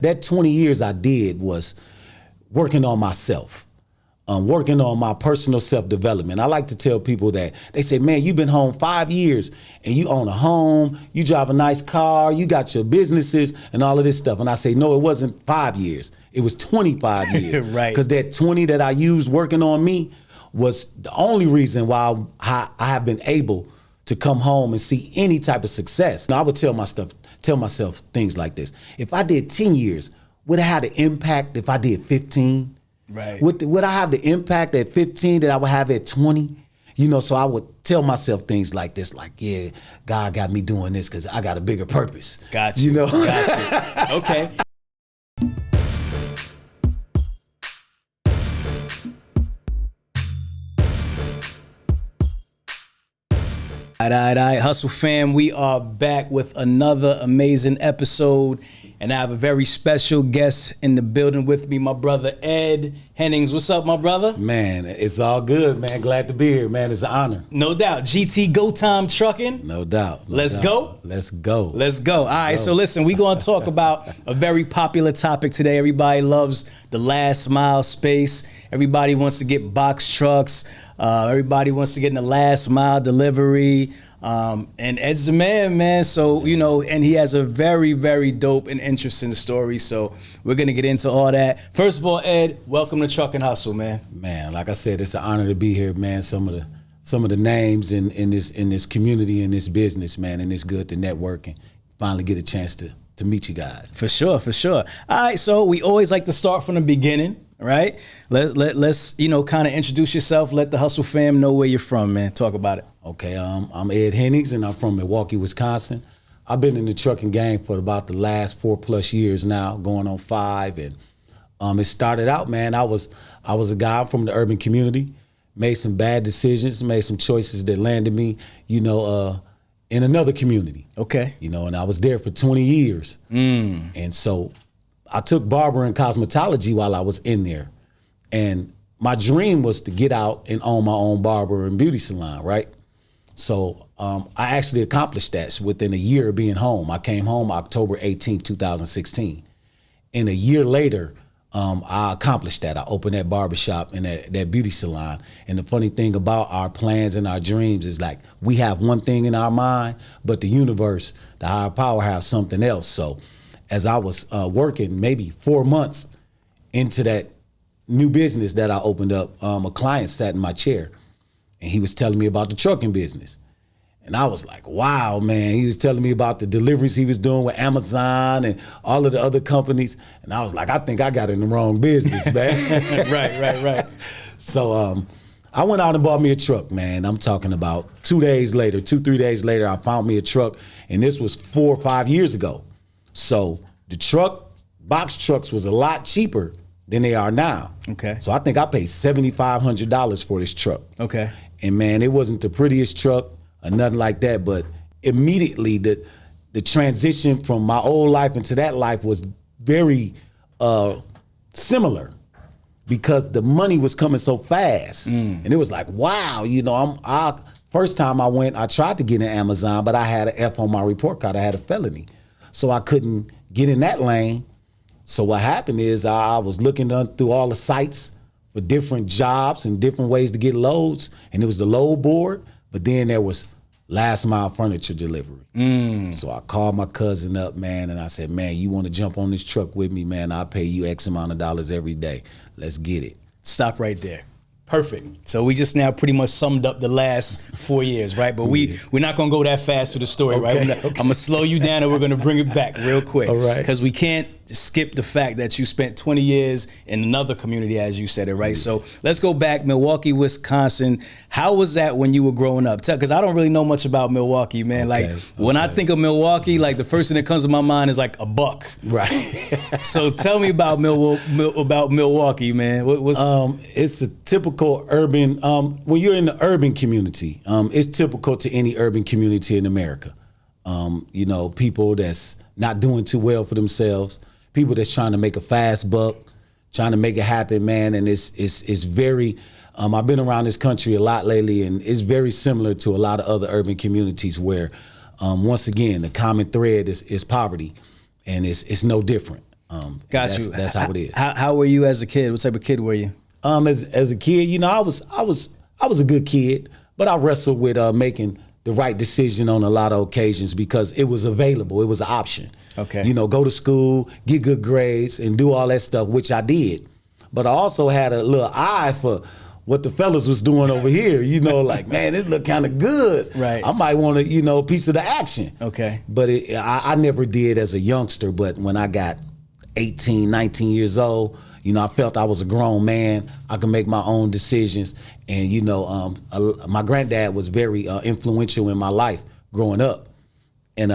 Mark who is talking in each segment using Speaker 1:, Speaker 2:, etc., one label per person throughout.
Speaker 1: That 20 years I did was working on myself, working on my personal self-development. I like to tell people that they say, man, you've been home 5 years and you own a home, you drive a nice car, you got your businesses and all of this stuff. And I say, no, it wasn't 5 years. It was 25 years.
Speaker 2: Right.
Speaker 1: Because that 20 that I used working on me was the only reason why I have been able to come home and see any type of success. Now, I would tell myself things like this. If I did 10 years, would I have the impact if I did 15?
Speaker 2: Right.
Speaker 1: Would I have the impact at 15 that I would have at 20? So I would tell myself things like this, like, yeah, God got me doing this because I got a bigger purpose.
Speaker 2: Got you. Got you. Okay. All right, Hustle fam, we are back with another amazing episode, and I have a very special guest in the building with me, my brother Ed Hennings. What's up, my brother?
Speaker 1: Man, it's all good, man. Glad to be here, man. It's an honor.
Speaker 2: No doubt. GT Go Time Trucking.
Speaker 1: No doubt.
Speaker 2: Let's go.
Speaker 1: Let's go.
Speaker 2: Let's go. All right, so listen, we're going to talk about a very popular topic today. Everybody loves the last mile space. Everybody wants to get box trucks. Everybody wants to get in the last mile delivery. And Ed's the man. So, and he has a very, very dope and interesting story. So we're going to get into all that. First of all, Ed, welcome to Truck and Hustle, man.
Speaker 1: Man, like I said, it's an honor to be here, man. Some of the names in this community, in this business, man, and it's good to network and finally get a chance to meet you guys.
Speaker 2: For sure. All right, so we always like to start from the beginning. Right? Let's kind of introduce yourself. Let the Hustle fam know where you're from, man. Talk about it.
Speaker 1: Okay, I'm Ed Hennings, and I'm from Milwaukee, Wisconsin. I've been in the trucking game for about the last 4+ years now, going on 5. And it started out, man, I was a guy from the urban community, made some bad decisions, made some choices that landed me, in another community.
Speaker 2: Okay.
Speaker 1: And I was there for 20 years. And so I took barber and cosmetology while I was in there. And my dream was to get out and own my own barber and beauty salon, right? So I actually accomplished that within a year of being home. I came home October 18th, 2016. And a year later, I accomplished that. I opened that barbershop and that beauty salon. And the funny thing about our plans and our dreams is like we have one thing in our mind, but the universe, the higher power, has something else. So as I was working maybe 4 months into that new business that I opened up, a client sat in my chair and he was telling me about the trucking business. And I was like, wow, man. He was telling me about the deliveries he was doing with Amazon and all of the other companies. And I was like, I think I got in the wrong business, man.
Speaker 2: Right.
Speaker 1: So I went out and bought me a truck, man. I'm talking about 3 days later, I found me a truck. And this was 4 or 5 years ago. So the box trucks was a lot cheaper than they are now.
Speaker 2: Okay.
Speaker 1: So I think I paid $7,500 for this truck.
Speaker 2: Okay.
Speaker 1: And man, it wasn't the prettiest truck or nothing like that, but immediately the transition from my old life into that life was very similar because the money was coming so fast. And it was like, wow, first time I went, I tried to get in Amazon, but I had an F on my report card. I had a felony. So I couldn't get in that lane. So what happened is I was looking through all the sites for different jobs and different ways to get loads. And it was the load board, but then there was last mile furniture delivery. So I called my cousin up, man, and I said, man, you want to jump on this truck with me, man? I'll pay you X amount of dollars every day. Let's get it.
Speaker 2: Stop right there. Perfect. So we just now pretty much summed up the last 4 years, right? But we're not going to go that fast through the story, right? I'm going to slow you down and we're going to bring it back real quick.
Speaker 1: All right.
Speaker 2: Because we can't skip the fact that you spent 20 years in another community, as you said it, right? So let's go back, Milwaukee, Wisconsin. How was that when you were growing up? Because I don't really know much about Milwaukee, man. When I think of Milwaukee, the first thing that comes to my mind is like a buck.
Speaker 1: Right.
Speaker 2: So tell me about Milwaukee, man.
Speaker 1: It's a typical urban, when you're in the urban community, it's typical to any urban community in America. People that's not doing too well for themselves, people that's trying to make a fast buck, trying to make it happen, man. And it's very, I've been around this country a lot lately, and it's very similar to a lot of other urban communities where, once again, the common thread is poverty, and it's no different.
Speaker 2: Got you.
Speaker 1: That's how it is.
Speaker 2: How were you as a kid? What type of kid were you?
Speaker 1: As a kid, you know, I was a good kid, but I wrestled with making the right decision on a lot of occasions because it was available. It was an option.
Speaker 2: Okay.
Speaker 1: You know, go to school, get good grades, and do all that stuff, which I did. But I also had a little eye for what the fellas was doing over here. You know, like, man, this look kind of good.
Speaker 2: Right.
Speaker 1: I might want a piece of the action.
Speaker 2: Okay.
Speaker 1: But I never did as a youngster. But when I got 18, 19 years old, you know, I felt I was a grown man. I could make my own decisions. And, you know, my granddad was very influential in my life growing up. And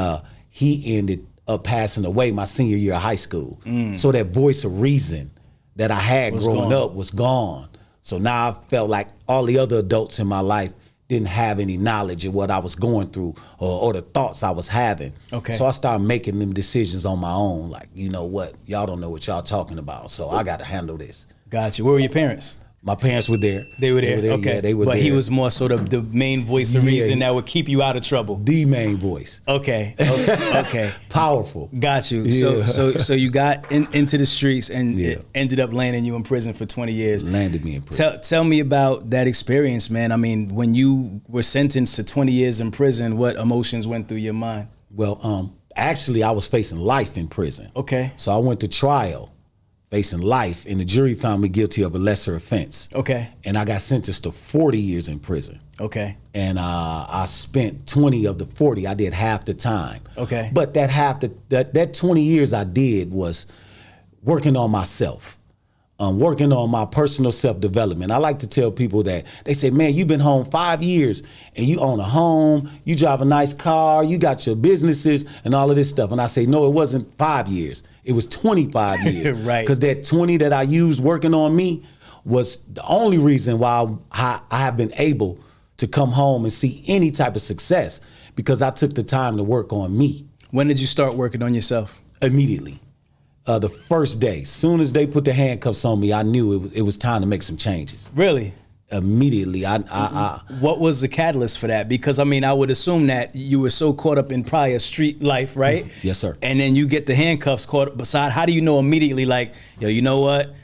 Speaker 1: he ended up passing away my senior year of high school. So that voice of reason that I had growing up was gone. So now I felt like all the other adults in my life didn't have any knowledge of what I was going through or the thoughts I was having.
Speaker 2: Okay.
Speaker 1: So I started making them decisions on my own. Like, you know what? Y'all don't know what y'all talking about. So I got to handle this.
Speaker 2: Got you. Where were your parents?
Speaker 1: My parents were there.
Speaker 2: They were there. Okay.
Speaker 1: Yeah, they were there.
Speaker 2: But he was more sort of the main voice of reason that would keep you out of trouble.
Speaker 1: The main voice.
Speaker 2: Okay. Okay.
Speaker 1: Powerful.
Speaker 2: Got you.
Speaker 1: Yeah.
Speaker 2: So you got into the streets and it ended up landing you in prison for 20 years.
Speaker 1: Landed me in prison.
Speaker 2: Tell me about that experience, man. I mean, when you were sentenced to 20 years in prison, what emotions went through your mind?
Speaker 1: Well, actually, I was facing life in prison.
Speaker 2: Okay.
Speaker 1: So I went to trial facing life, and the jury found me guilty of a lesser offense.
Speaker 2: Okay.
Speaker 1: And I got sentenced to 40 years in prison.
Speaker 2: Okay.
Speaker 1: And I spent 20 of the 40. I did half the time.
Speaker 2: Okay.
Speaker 1: But that 20 years I did was working on myself, working on my personal self-development. I like to tell people that they say, man, you've been home 5 years and you own a home, you drive a nice car, you got your businesses and all of this stuff. And I say, no, it wasn't 5 years. It was 25 years.
Speaker 2: Right.
Speaker 1: Because that 20 that I used working on me was the only reason why I have been able to come home and see any type of success, because I took the time to work on me.
Speaker 2: When did you start working on yourself?
Speaker 1: Immediately. The first day, soon as they put the handcuffs on me, I knew it was time to make some changes.
Speaker 2: Really?
Speaker 1: Immediately.
Speaker 2: What was the catalyst for that? Because, I mean, I would assume that you were so caught up in prior street life, right?
Speaker 1: Yes, sir.
Speaker 2: And then you get the handcuffs caught up beside. How do you know immediately, like, yo, you know what?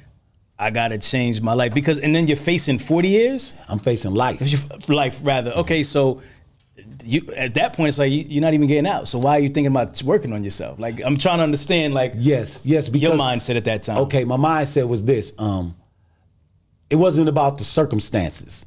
Speaker 2: I got to change my life. And then you're facing 40 years?
Speaker 1: I'm facing life.
Speaker 2: Life, rather. Okay, so you at that point, it's like you're not even getting out. So why are you thinking about working on yourself? Like, I'm trying to understand, like,
Speaker 1: yes, because
Speaker 2: your mindset at that time.
Speaker 1: Okay, my mindset was this. It wasn't about the circumstances.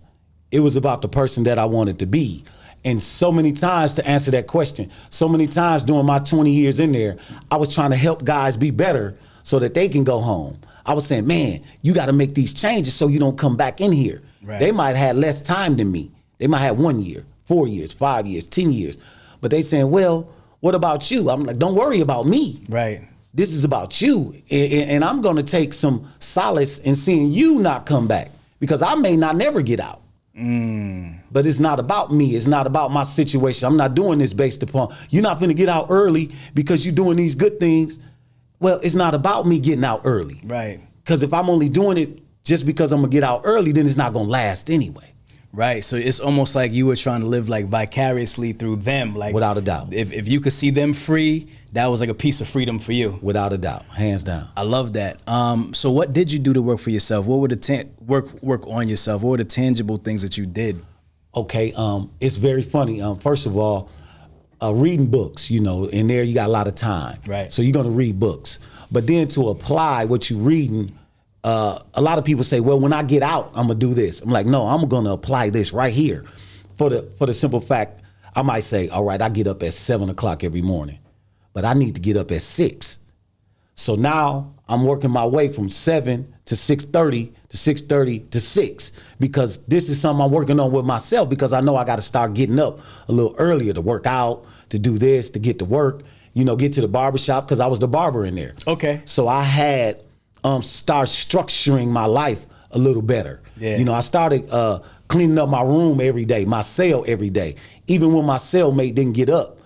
Speaker 1: It was about the person that I wanted to be. And so many times, to answer that question, so many times during my 20 years in there, I was trying to help guys be better so that they can go home. I was saying, man, you got to make these changes so you don't come back in here.
Speaker 2: Right.
Speaker 1: They might have had less time than me. They might have 1 year, 4 years, 5 years, 10 years. But they saying, well, what about you? I'm like, don't worry about me.
Speaker 2: Right.
Speaker 1: This is about you. And I'm going to take some solace in seeing you not come back, because I may not never get out. But it's not about me. It's not about my situation. I'm not doing this based upon, you're not going to get out early because you're doing these good things. Well, it's not about me getting out early.
Speaker 2: Right.
Speaker 1: Because if I'm only doing it just because I'm going to get out early, then it's not going to last anyway.
Speaker 2: Right. So it's almost like you were trying to live like vicariously through them. Like,
Speaker 1: without a doubt.
Speaker 2: If you could see them free, that was like a piece of freedom for you.
Speaker 1: Without a doubt. Hands down.
Speaker 2: I love that. So what did you do to work for yourself? What were the work on yourself? What were the tangible things that you did?
Speaker 1: Okay. It's very funny. First of all, reading books, you know, in there you got a lot of time.
Speaker 2: Right.
Speaker 1: So you're going to read books. But then to apply what you're reading, a lot of people say, well, when I get out, I'm going to do this. I'm like, no, I'm going to apply this right here. For the simple fact, I might say, all right, I get up at 7 o'clock every morning, but I need to get up at 6. So now I'm working my way from 7 to 6:30 to 6:30 to 6, because this is something I'm working on with myself, because I know I got to start getting up a little earlier to work out, to do this, to get to work, you know, get to the barber shop, because I was the barber in there.
Speaker 2: Okay.
Speaker 1: So I had start structuring my life a little better.
Speaker 2: Yeah.
Speaker 1: You know, I started cleaning up my room every day, my cell every day. Even when my cellmate didn't get up,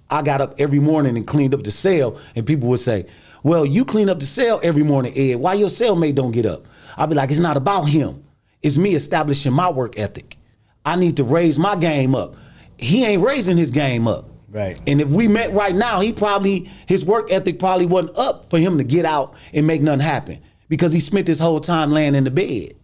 Speaker 1: I got up every morning and cleaned up the cell, and people would say, well, you clean up the cell every morning, Ed. Why your cellmate don't get up? I'd be like, it's not about him. It's me establishing my work ethic. I need to raise my game up. He ain't raising his game up.
Speaker 2: Right.
Speaker 1: And if we met right now, his work ethic probably wasn't up for him to get out and make nothing happen because he spent his whole time laying in the bed.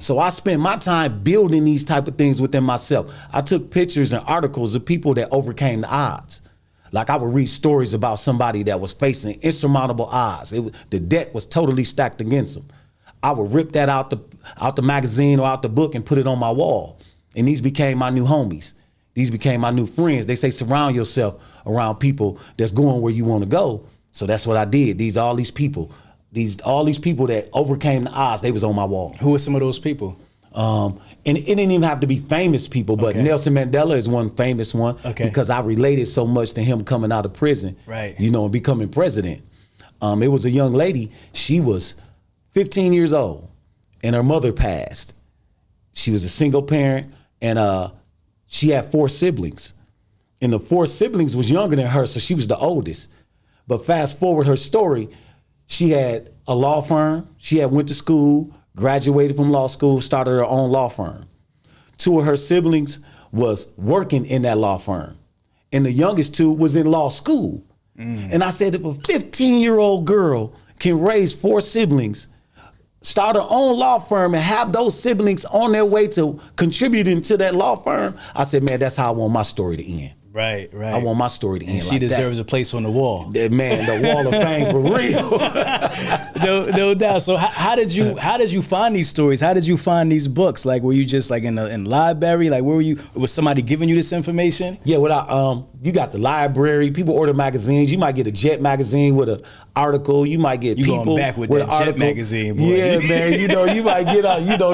Speaker 1: So I spent my time building these type of things within myself. I took pictures and articles of people that overcame the odds. Like I would read stories about somebody that was facing insurmountable odds. The deck was totally stacked against them. I would rip that out the magazine or out the book and put it on my wall. And these became my new homies. These became my new friends. They say surround yourself around people that's going where you want to go. So that's what I did. All these people that overcame the odds, they was on my wall.
Speaker 2: Who are some of those people?
Speaker 1: And it didn't even have to be famous people, but Nelson Mandela is one famous one because I related so much to him coming out of prison,
Speaker 2: right?
Speaker 1: And becoming president. It was a young lady. She was 15 years old, and her mother passed. She was a single parent, and she had 4 siblings. And the 4 siblings was younger than her, so she was the oldest. But fast forward her story, she had a law firm. She had went to school, graduated from law school, started her own law firm. 2 of her siblings was working in that law firm. And the youngest 2 was in law school. And I said, if a 15-year-old girl can raise 4 siblings, start her own law firm and have those siblings on their way to contributing to that law firm, I said, man, that's how I want my story to end.
Speaker 2: Right.
Speaker 1: I want my story to end.
Speaker 2: She deserves a place on the wall.
Speaker 1: Man, the wall of fame for real.
Speaker 2: No doubt. So how did you find these stories? How did you find these books? Like, were you just like in the library? Like, where were you? Was somebody giving you this information?
Speaker 1: Yeah, you got the library. People order magazines. You might get a Jet magazine with an article. You might get people
Speaker 2: going back with that Jet magazine, boy.
Speaker 1: Yeah, man. You might get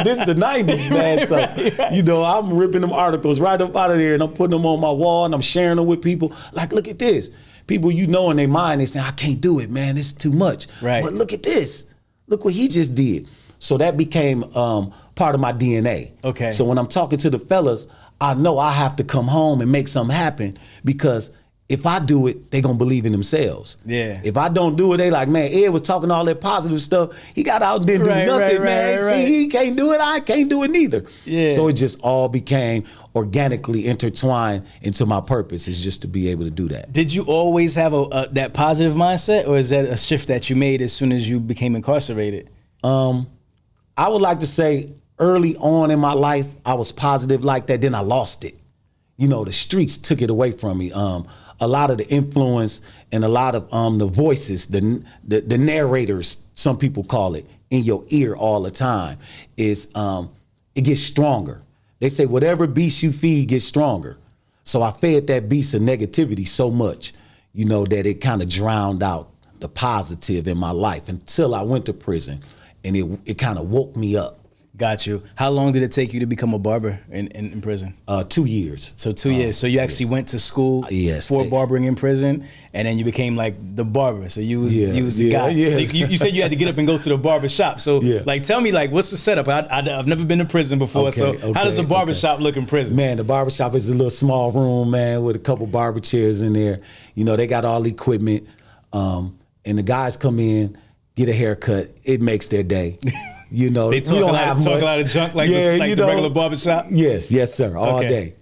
Speaker 1: this is the 90s, man. So, right. I'm ripping them articles right up out of there and I'm putting them on my wall and I'm sharing them with people. Like, look at this. People, in their mind, they say, I can't do it, man. It's too much.
Speaker 2: Right.
Speaker 1: But look at this. Look what he just did. So that became part of my DNA.
Speaker 2: Okay.
Speaker 1: So when I'm talking to the fellas, I know I have to come home and make something happen because if I do it, they gonna believe in themselves.
Speaker 2: Yeah.
Speaker 1: If I don't do it, they like, man, Ed was talking all that positive stuff. He got out and didn't do nothing, man. See, he can't do it. I can't do it neither.
Speaker 2: Yeah.
Speaker 1: So it just all became organically intertwined into my purpose is just to be able to do that.
Speaker 2: Did you always have that positive mindset, or is that a shift that you made as soon as you became incarcerated?
Speaker 1: I would like to say early on in my life, I was positive like that. Then I lost it. The streets took it away from me. A lot of the influence and a lot of the voices, the narrators, some people call it, in your ear all the time, is it gets stronger. They say whatever beast you feed gets stronger. So I fed that beast of negativity so much, that it kind of drowned out the positive in my life until I went to prison, and it kind of woke me up.
Speaker 2: Got you. How long did it take you to become a barber in prison?
Speaker 1: 2 years.
Speaker 2: So 2 years. So you actually went to school for barbering in prison, and then you became like the barber. So you was the guy.
Speaker 1: Yeah.
Speaker 2: So you said you had to get up and go to the barber shop. So tell me, what's the setup? I've never been to prison before. How does a barber shop look in prison?
Speaker 1: Man, the barber shop is a little small room, man, with a couple barber chairs in there. They got all the equipment, and the guys come in, get a haircut. It makes their day.
Speaker 2: They talk a lot of junk like the regular barbershop?
Speaker 1: Yes, sir. All day.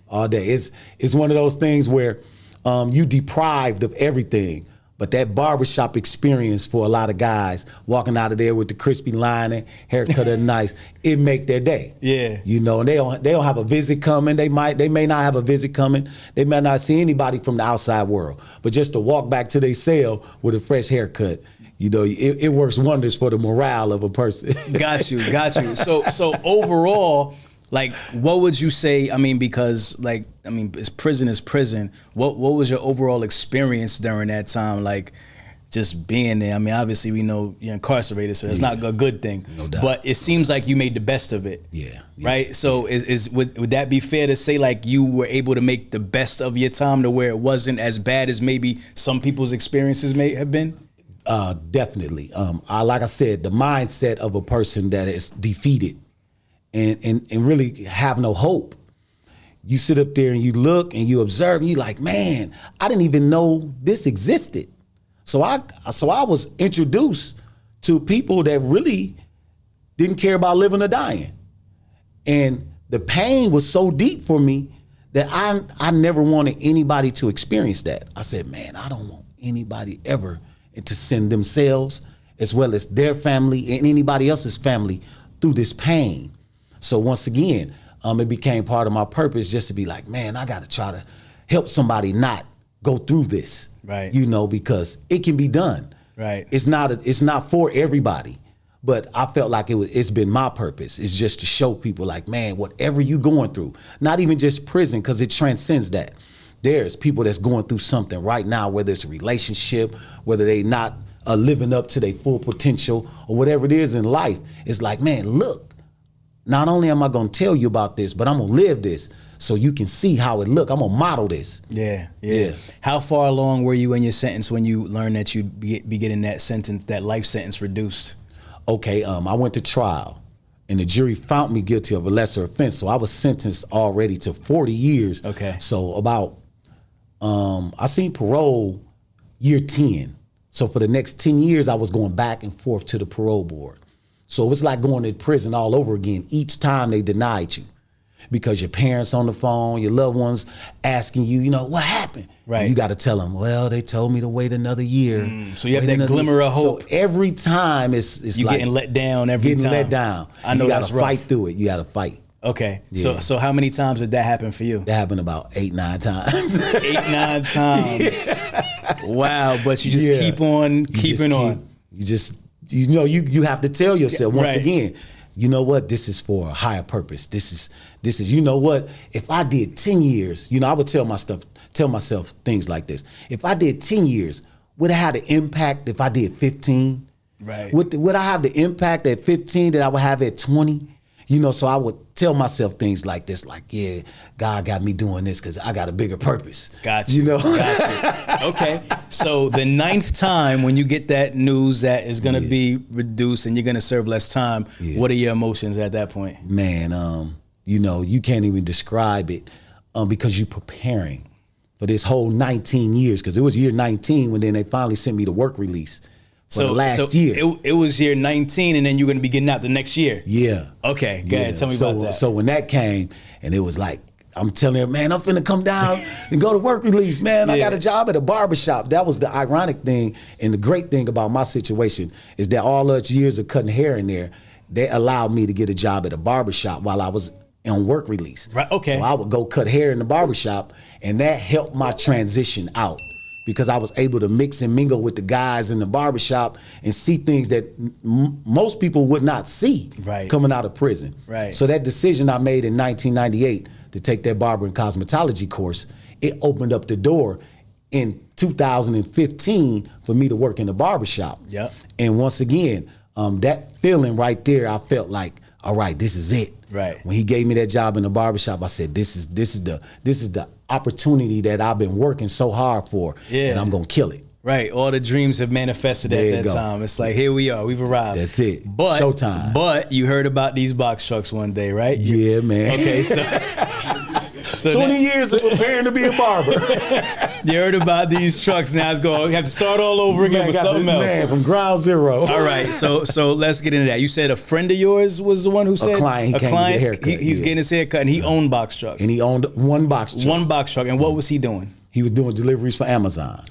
Speaker 1: It's one of those things where you deprived of everything. But that barbershop experience for a lot of guys, walking out of there with the crispy lining, haircut and nice, it make their day.
Speaker 2: Yeah.
Speaker 1: And they don't have a visit coming. They may not have a visit coming. They may not see anybody from the outside world. But just to walk back to their cell with a fresh haircut, it works wonders for the morale of a person.
Speaker 2: Got you. So overall, what would you say? Because prison is prison. What was your overall experience during that time? Just being there. Obviously we know you're incarcerated, so it's not a good thing.
Speaker 1: No doubt.
Speaker 2: But it seems like you made the best of it.
Speaker 1: Yeah.
Speaker 2: Right. So would that be fair to say you were able to make the best of your time to where it wasn't as bad as maybe some people's experiences may have been?
Speaker 1: Definitely. Like I said, the mindset of a person that is defeated and really have no hope. You sit up there and you look and you observe and you like, man, I didn't even know this existed. So I was introduced to people that really didn't care about living or dying. And the pain was so deep for me that I never wanted anybody to experience that. I said, man, I don't want anybody ever to send themselves as well as their family and anybody else's family through this pain. So once again, it became part of my purpose just to be like, man, I got to try to help somebody not go through this,
Speaker 2: right?
Speaker 1: Because it can be done.
Speaker 2: Right.
Speaker 1: It's not for everybody, but I felt like it's been my purpose. It's just to show people like, man, whatever you going through, not even just prison, because it transcends that. There's people that's going through something right now, whether it's a relationship, whether they not living up to their full potential or whatever it is in life. It's like, man, look, not only am I going to tell you about this, but I'm going to live this so you can see how it look. I'm going to model this.
Speaker 2: Yeah. How far along were you in your sentence when you learned that you'd be getting that life sentence reduced?
Speaker 1: Okay, I went to trial, and the jury found me guilty of a lesser offense, so I was sentenced already to 40 years.
Speaker 2: Okay.
Speaker 1: So about, I seen parole year 10. So for the next 10 years, I was going back and forth to the parole board. So it was like going to prison all over again. Each time they denied you because your parents on the phone, your loved ones asking you, what happened?
Speaker 2: Right.
Speaker 1: And you got to tell them, well, they told me to wait another year.
Speaker 2: So you have that glimmer of hope.
Speaker 1: So every time it's
Speaker 2: you
Speaker 1: like
Speaker 2: getting let down every time.
Speaker 1: Getting let down.
Speaker 2: I know
Speaker 1: you got
Speaker 2: that's
Speaker 1: to
Speaker 2: rough.
Speaker 1: fight through it. You got to fight.
Speaker 2: Okay.
Speaker 1: Yeah.
Speaker 2: So how many times did that happen for you?
Speaker 1: That happened about 8-9 times.
Speaker 2: 8-9 times. Yeah. Wow. But you just keep on keeping on.
Speaker 1: You have to tell yourself once
Speaker 2: right.
Speaker 1: again, you know what? This is for a higher purpose. This is, you know what? If I did 10 years, I would tell myself things like this. If I did 10 years, would I have the impact if I did 15?
Speaker 2: Right.
Speaker 1: Would I have the impact at 15 that I would have at 20? So I would tell myself things like this, like, yeah, God got me doing this because I got a bigger purpose.
Speaker 2: Got you. Got you. Okay. So the 9th time when you get that news that is going to be reduced and you're going to serve less time, what are your emotions at that point?
Speaker 1: Man, you can't even describe it because you're preparing for this whole 19 years, because it was year 19 when then they finally sent me the work release. So last year.
Speaker 2: It was year 19 and then you're going to be getting out the next year.
Speaker 1: Yeah.
Speaker 2: Okay, go ahead. Tell me about that.
Speaker 1: So when that came, and it was like, I'm telling her, man, I'm finna come down and go to work release, man. I got a job at a barbershop. That was the ironic thing, and the great thing about my situation is that all those years of cutting hair in there, they allowed me to get a job at a barbershop while I was on work release.
Speaker 2: Right, okay.
Speaker 1: So I would go cut hair in the barbershop, and that helped my transition out, because I was able to mix and mingle with the guys in the barbershop and see things that most people would not see coming out of prison.
Speaker 2: Right.
Speaker 1: So that decision I made in 1998 to take that barber and cosmetology course, it opened up the door in 2015 for me to work in the barbershop.
Speaker 2: Yep.
Speaker 1: And once again, that feeling right there, I felt like, all right, this is it.
Speaker 2: Right.
Speaker 1: When he gave me that job in the barbershop, I said, this is the opportunity that I've been working so hard for, and I'm gonna kill it.
Speaker 2: Right. All the dreams have manifested at that time. It's like, here we are, we've arrived.
Speaker 1: That's it.
Speaker 2: But
Speaker 1: showtime.
Speaker 2: But you heard about these box trucks one day, right?
Speaker 1: Yeah, man.
Speaker 2: Okay, so
Speaker 1: 20 years of preparing to be a barber.
Speaker 2: You heard about these trucks. Now it's going. You have to start all over again with something else.
Speaker 1: Man, from ground zero.
Speaker 2: All right. So let's get into that. You said a friend of yours was the one who said
Speaker 1: a client. He came to get a haircut.
Speaker 2: He's getting his haircut, and he owned box trucks.
Speaker 1: And he owned one box truck.
Speaker 2: One box truck. And what was he doing?
Speaker 1: He was doing deliveries for Amazon.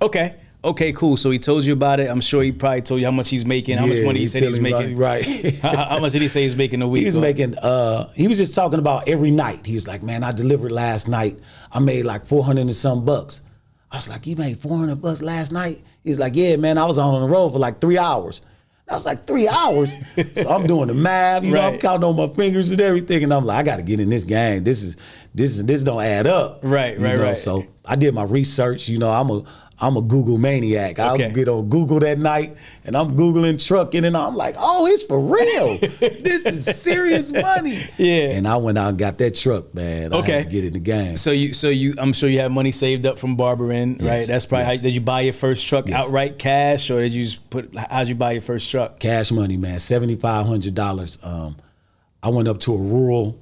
Speaker 2: Okay, cool. So he told you about it. I'm sure he probably told you how much he's making, how much money he said he's making.
Speaker 1: Right.
Speaker 2: How much did he say he's making a week?
Speaker 1: He was making, he was just talking about every night. He was like, man, I delivered last night. I made like 400 and some bucks. I was like, you made 400 bucks last night? He's like, yeah, man, I was on the road for like 3 hours. I was like, 3 hours? So I'm doing the math, I'm counting on my fingers and everything. And I'm like, I got to get in this game. This don't add up.
Speaker 2: Right.
Speaker 1: So I did my research. I'm a Google maniac. I'll get on Google that night, and I'm Googling trucking, and I'm like, oh, it's for real. This is serious money.
Speaker 2: Yeah.
Speaker 1: And I went out and got that truck, man. I had to get in the game.
Speaker 2: So you, I'm sure you have money saved up from barbering, right? That's probably how, did you buy your first truck outright cash, or did you just how'd you buy your first truck?
Speaker 1: Cash money, man, $7,500. I went up to a rural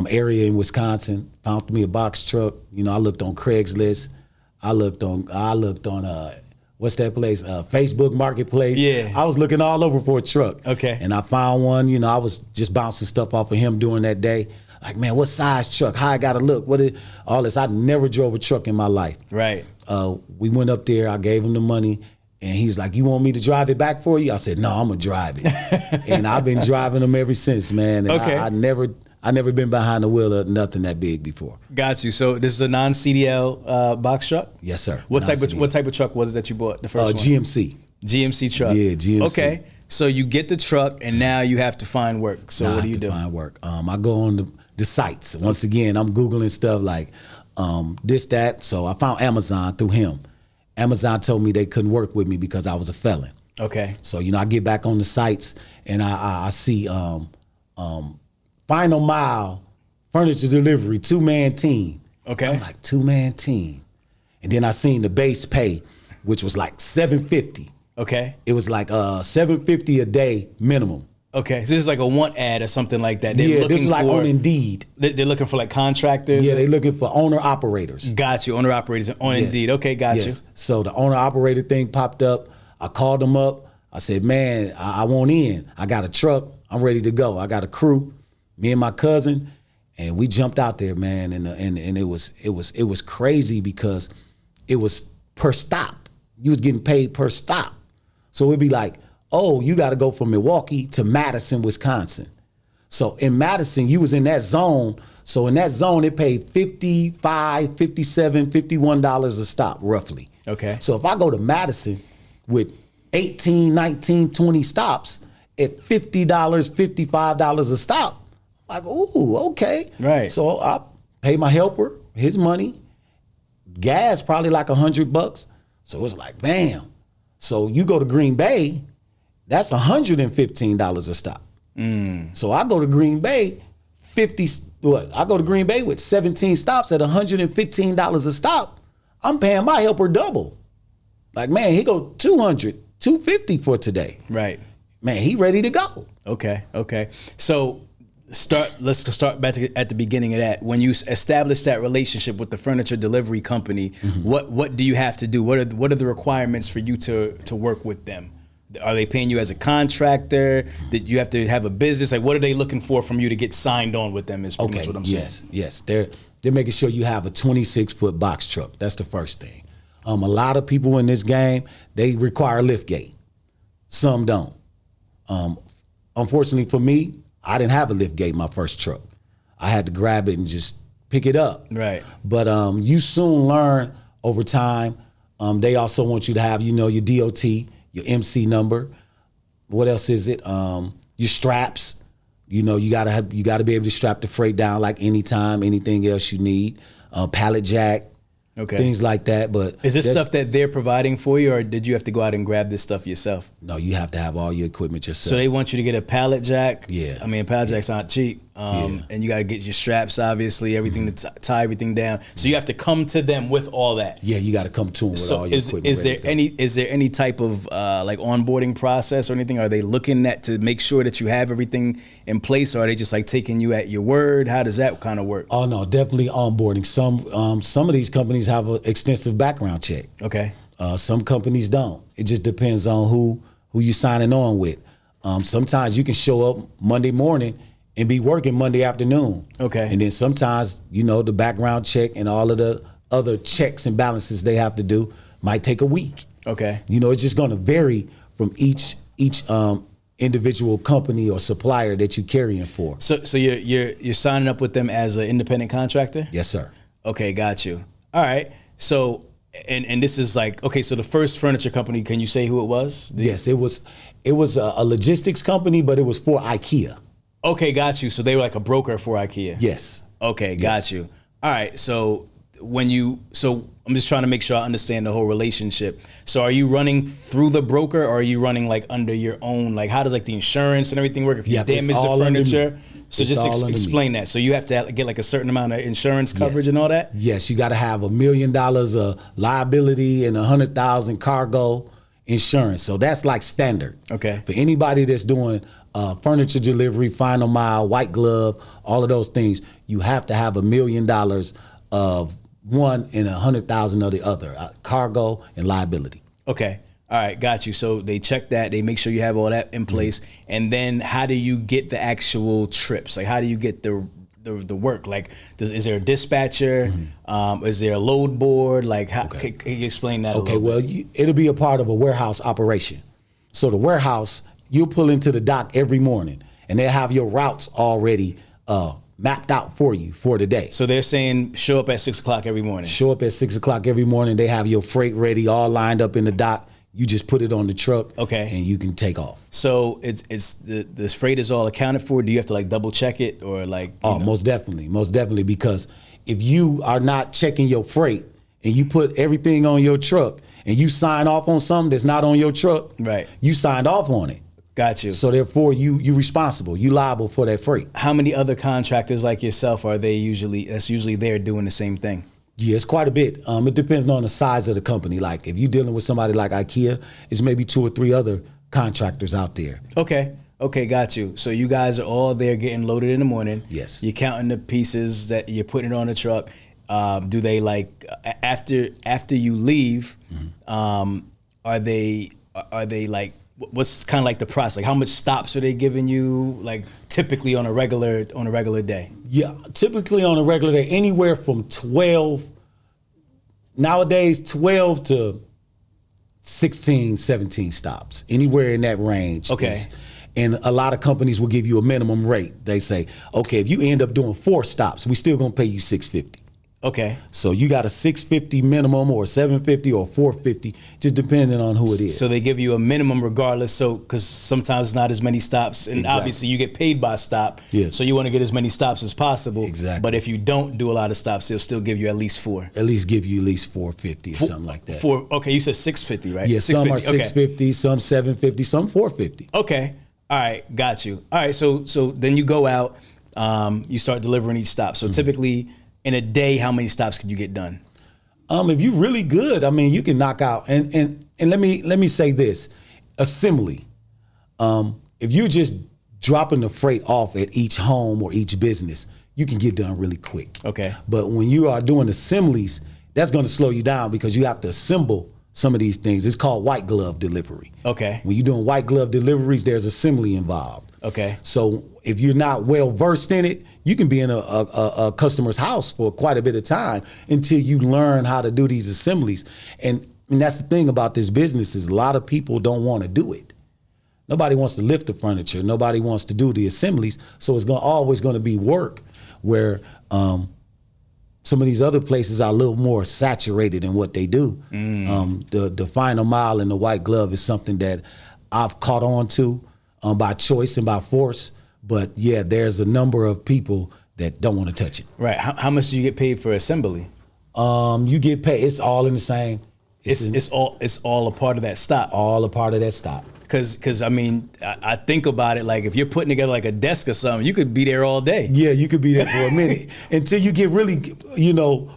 Speaker 1: area in Wisconsin, found me a box truck. I looked on Craigslist. I looked on what's that place? Facebook Marketplace.
Speaker 2: Yeah.
Speaker 1: I was looking all over for a truck.
Speaker 2: Okay.
Speaker 1: And I found one. I was just bouncing stuff off of him during that day. Like, man, what size truck? How I gotta look? All this. I never drove a truck in my life.
Speaker 2: Right.
Speaker 1: We went up there. I gave him the money, and he was like, "You want me to drive it back for you?" I said, "No, I'm gonna drive it." And I've been driving them ever since, man. And
Speaker 2: Okay.
Speaker 1: I never been behind the wheel of nothing that big before.
Speaker 2: Got you. So this is a non-CDL box truck?
Speaker 1: Yes, sir.
Speaker 2: What type of truck was it that you bought? The first one?
Speaker 1: GMC.
Speaker 2: GMC truck.
Speaker 1: Yeah, GMC.
Speaker 2: Okay. So you get the truck, and now you have to find work. So what do you do?
Speaker 1: Find work. I go on the sites. Once again, I'm Googling stuff like this, that. So I found Amazon through him. Amazon told me they couldn't work with me because I was a felon.
Speaker 2: Okay.
Speaker 1: So, I get back on the sites, and I see final mile furniture delivery, 2-man team.
Speaker 2: Okay.
Speaker 1: I'm like, 2-man team. And then I seen the base pay, which was like $750.
Speaker 2: Okay.
Speaker 1: It was like $750 a day minimum.
Speaker 2: Okay. So this is like a want ad or something like that.
Speaker 1: This is like on Indeed.
Speaker 2: They're looking for like contractors?
Speaker 1: Yeah, they're looking for owner-operators.
Speaker 2: Got you. Owner-operators on Indeed. Okay, got you.
Speaker 1: So the owner-operator thing popped up. I called them up. I said, man, I want in. I got a truck. I'm ready to go. I got a crew. Me and my cousin, and we jumped out there, man. And it was crazy because it was per stop. You was getting paid per stop. So it'd be like, oh, you got to go from Milwaukee to Madison, Wisconsin. So in Madison, you was in that zone. So in that zone, it paid $55, $57, $51 a stop, roughly.
Speaker 2: Okay.
Speaker 1: So if I go to Madison with 18, 19, 20 stops at $50, $55 a stop, like, ooh, okay.
Speaker 2: Right.
Speaker 1: So I pay my helper his money. Gas probably like $100. So it's like, bam. So you go to Green Bay, that's $115 a stop. So I go to Green Bay, I go to Green Bay with 17 stops at $115 a stop. I'm paying my helper double. Like, man, he go $200, $250 for today.
Speaker 2: Right.
Speaker 1: Man, he ready to go.
Speaker 2: Okay. So let's start back at the beginning of that. When you establish that relationship with the furniture delivery company, what do you have to do? What are the requirements for you to work with them? Are they paying you as a contractor? That you have to have a business? Like, what are they looking for from you to get signed on with them? Is pretty much what I'm saying.
Speaker 1: Yes. They're making sure you have a 26-foot box truck. That's the first thing. A lot of people in this game, they require a lift gate. Some don't. Unfortunately for me, I didn't have a lift gate in my first truck. I had to grab it and just pick it up.
Speaker 2: Right.
Speaker 1: But you soon learn over time. They also want you to have, your DOT, your MC number. What else is it? Your straps. You gotta be able to strap the freight down like anytime, anything else you need. Pallet jack.
Speaker 2: Okay.
Speaker 1: Things like that. But
Speaker 2: is this stuff that they're providing for you, or did you have to go out and grab this stuff yourself?
Speaker 1: No, you have to have all your equipment yourself.
Speaker 2: So they want you to get a pallet jack.
Speaker 1: Yeah.
Speaker 2: I mean, a pallet jack's not cheap. And you got to get your straps, obviously, everything to tie everything down. So you have to come to them with all that.
Speaker 1: Yeah, you got to come to them with all your equipment.
Speaker 2: Is there any type of like onboarding process or anything? Are they looking at to make sure that you have everything in place, or are they just like taking you at your word? How does that kind of work?
Speaker 1: Oh no, definitely onboarding. Some of these companies have an extensive background check.
Speaker 2: Okay.
Speaker 1: Some companies don't. It just depends on who you signing on with. Sometimes you can show up Monday morning and be working Monday afternoon.
Speaker 2: Okay.
Speaker 1: And then sometimes, the background check and all of the other checks and balances they have to do might take a week.
Speaker 2: Okay.
Speaker 1: It's just going to vary from each individual company or supplier that you're carrying for.
Speaker 2: So you're signing up with them as an independent contractor?
Speaker 1: Yes, sir.
Speaker 2: Okay, got you. All right. So and this is like, okay, so the first furniture company, can you say who it was?
Speaker 1: Yes, it was a logistics company, but it was for IKEA.
Speaker 2: Okay, got you. So they were like a broker for IKEA.
Speaker 1: Yes.
Speaker 2: Okay, got you. All right. So I'm just trying to make sure I understand the whole relationship. So are you running through the broker, or are you running like under your own, like how does like the insurance and everything work if you damage the furniture? So just explain that. So you have to get like a certain amount of insurance coverage and all that?
Speaker 1: Yes, you got to have $1 million of liability and $100,000 cargo insurance. So that's like standard.
Speaker 2: Okay.
Speaker 1: For anybody that's doing furniture delivery, final mile, white glove, all of those things, you have to have $1 million of one and $100,000 of the other, cargo and liability.
Speaker 2: Okay. All right, got you. So they check that, they make sure you have all that in place, and then how do you get the actual trips? Like how do you get the the work? Like, is there a dispatcher? Is there a load board? Like, how can you explain that?
Speaker 1: Okay, well, it'll be a part of a warehouse operation. So the warehouse, you'll pull into the dock every morning, and they'll have your routes already mapped out for you for the day.
Speaker 2: So they're saying show up at 6 o'clock every morning.
Speaker 1: Show up at 6 o'clock every morning. They have your freight ready, all lined up in the dock. You just put it on the truck, and you can take off.
Speaker 2: So it's this freight is all accounted for. Do you have to like double check it or like?
Speaker 1: Most definitely, because if you are not checking your freight and you put everything on your truck and you sign off on something that's not on your truck,
Speaker 2: right?
Speaker 1: You signed off on it.
Speaker 2: Got you.
Speaker 1: So therefore, you responsible. You liable for that freight.
Speaker 2: How many other contractors like yourself are they that's usually there doing the same thing?
Speaker 1: Yeah, it's quite a bit. It depends on the size of the company. Like if you're dealing with somebody like IKEA, it's maybe 2 or 3 other contractors out there.
Speaker 2: Okay, got you. So you guys are all there getting loaded in the morning.
Speaker 1: Yes.
Speaker 2: You're counting the pieces that you're putting on the truck. Do they like after you leave? Are they like what's kind of like the process? Like how much stops are they giving you? Like typically on a regular day? Yeah,
Speaker 1: typically on a regular day, anywhere from 12 to 16, 17 stops, anywhere in that range.
Speaker 2: Okay.
Speaker 1: And a lot of companies will give you a minimum rate. They say, okay, if you end up doing 4 stops, we still gonna pay you $650.
Speaker 2: Okay.
Speaker 1: So you got a $650 minimum or $750 or $450, just depending on who it is.
Speaker 2: So they give you a minimum regardless. So because sometimes it's not as many stops, and obviously you get paid by stop.
Speaker 1: Yes.
Speaker 2: So you want to get as many stops as possible.
Speaker 1: Exactly.
Speaker 2: But if you don't do a lot of stops, they'll still give you at least 4.
Speaker 1: At least give you at least $450 or something like that.
Speaker 2: Okay, you said $650, right?
Speaker 1: Yeah, some are $650, some $750, some $450.
Speaker 2: Okay. All right, got you. All right, so then you go out, you start delivering each stop. So typically in a day, how many stops could you get done?
Speaker 1: If you're really good, I mean, you can knock out. And let me say this: assembly. If you're just dropping the freight off at each home or each business, you can get done really quick.
Speaker 2: Okay.
Speaker 1: But when you are doing assemblies, that's going to slow you down because you have to assemble some of these things. It's called white glove delivery.
Speaker 2: Okay.
Speaker 1: When you're doing white glove deliveries, there's assembly involved.
Speaker 2: Okay.
Speaker 1: So if you're not well versed in it, you can be in a customer's house for quite a bit of time until you learn how to do these assemblies. And that's the thing about this business is a lot of people don't want to do it. Nobody wants to lift the furniture. Nobody wants to do the assemblies. So it's always going to be work where some of these other places are a little more saturated in what they do. The final mile and the white glove is something that I've caught on to by choice and by force. But yeah, there's a number of people that don't want to touch it.
Speaker 2: Right. How much do you get paid for assembly?
Speaker 1: You get paid. It's all in the same.
Speaker 2: It's all a part of that stop.
Speaker 1: All a part of that stop.
Speaker 2: Because I mean, I think about it like if you're putting together like a desk or something, you could be there all day.
Speaker 1: Yeah, you could be there for a minute until you get really,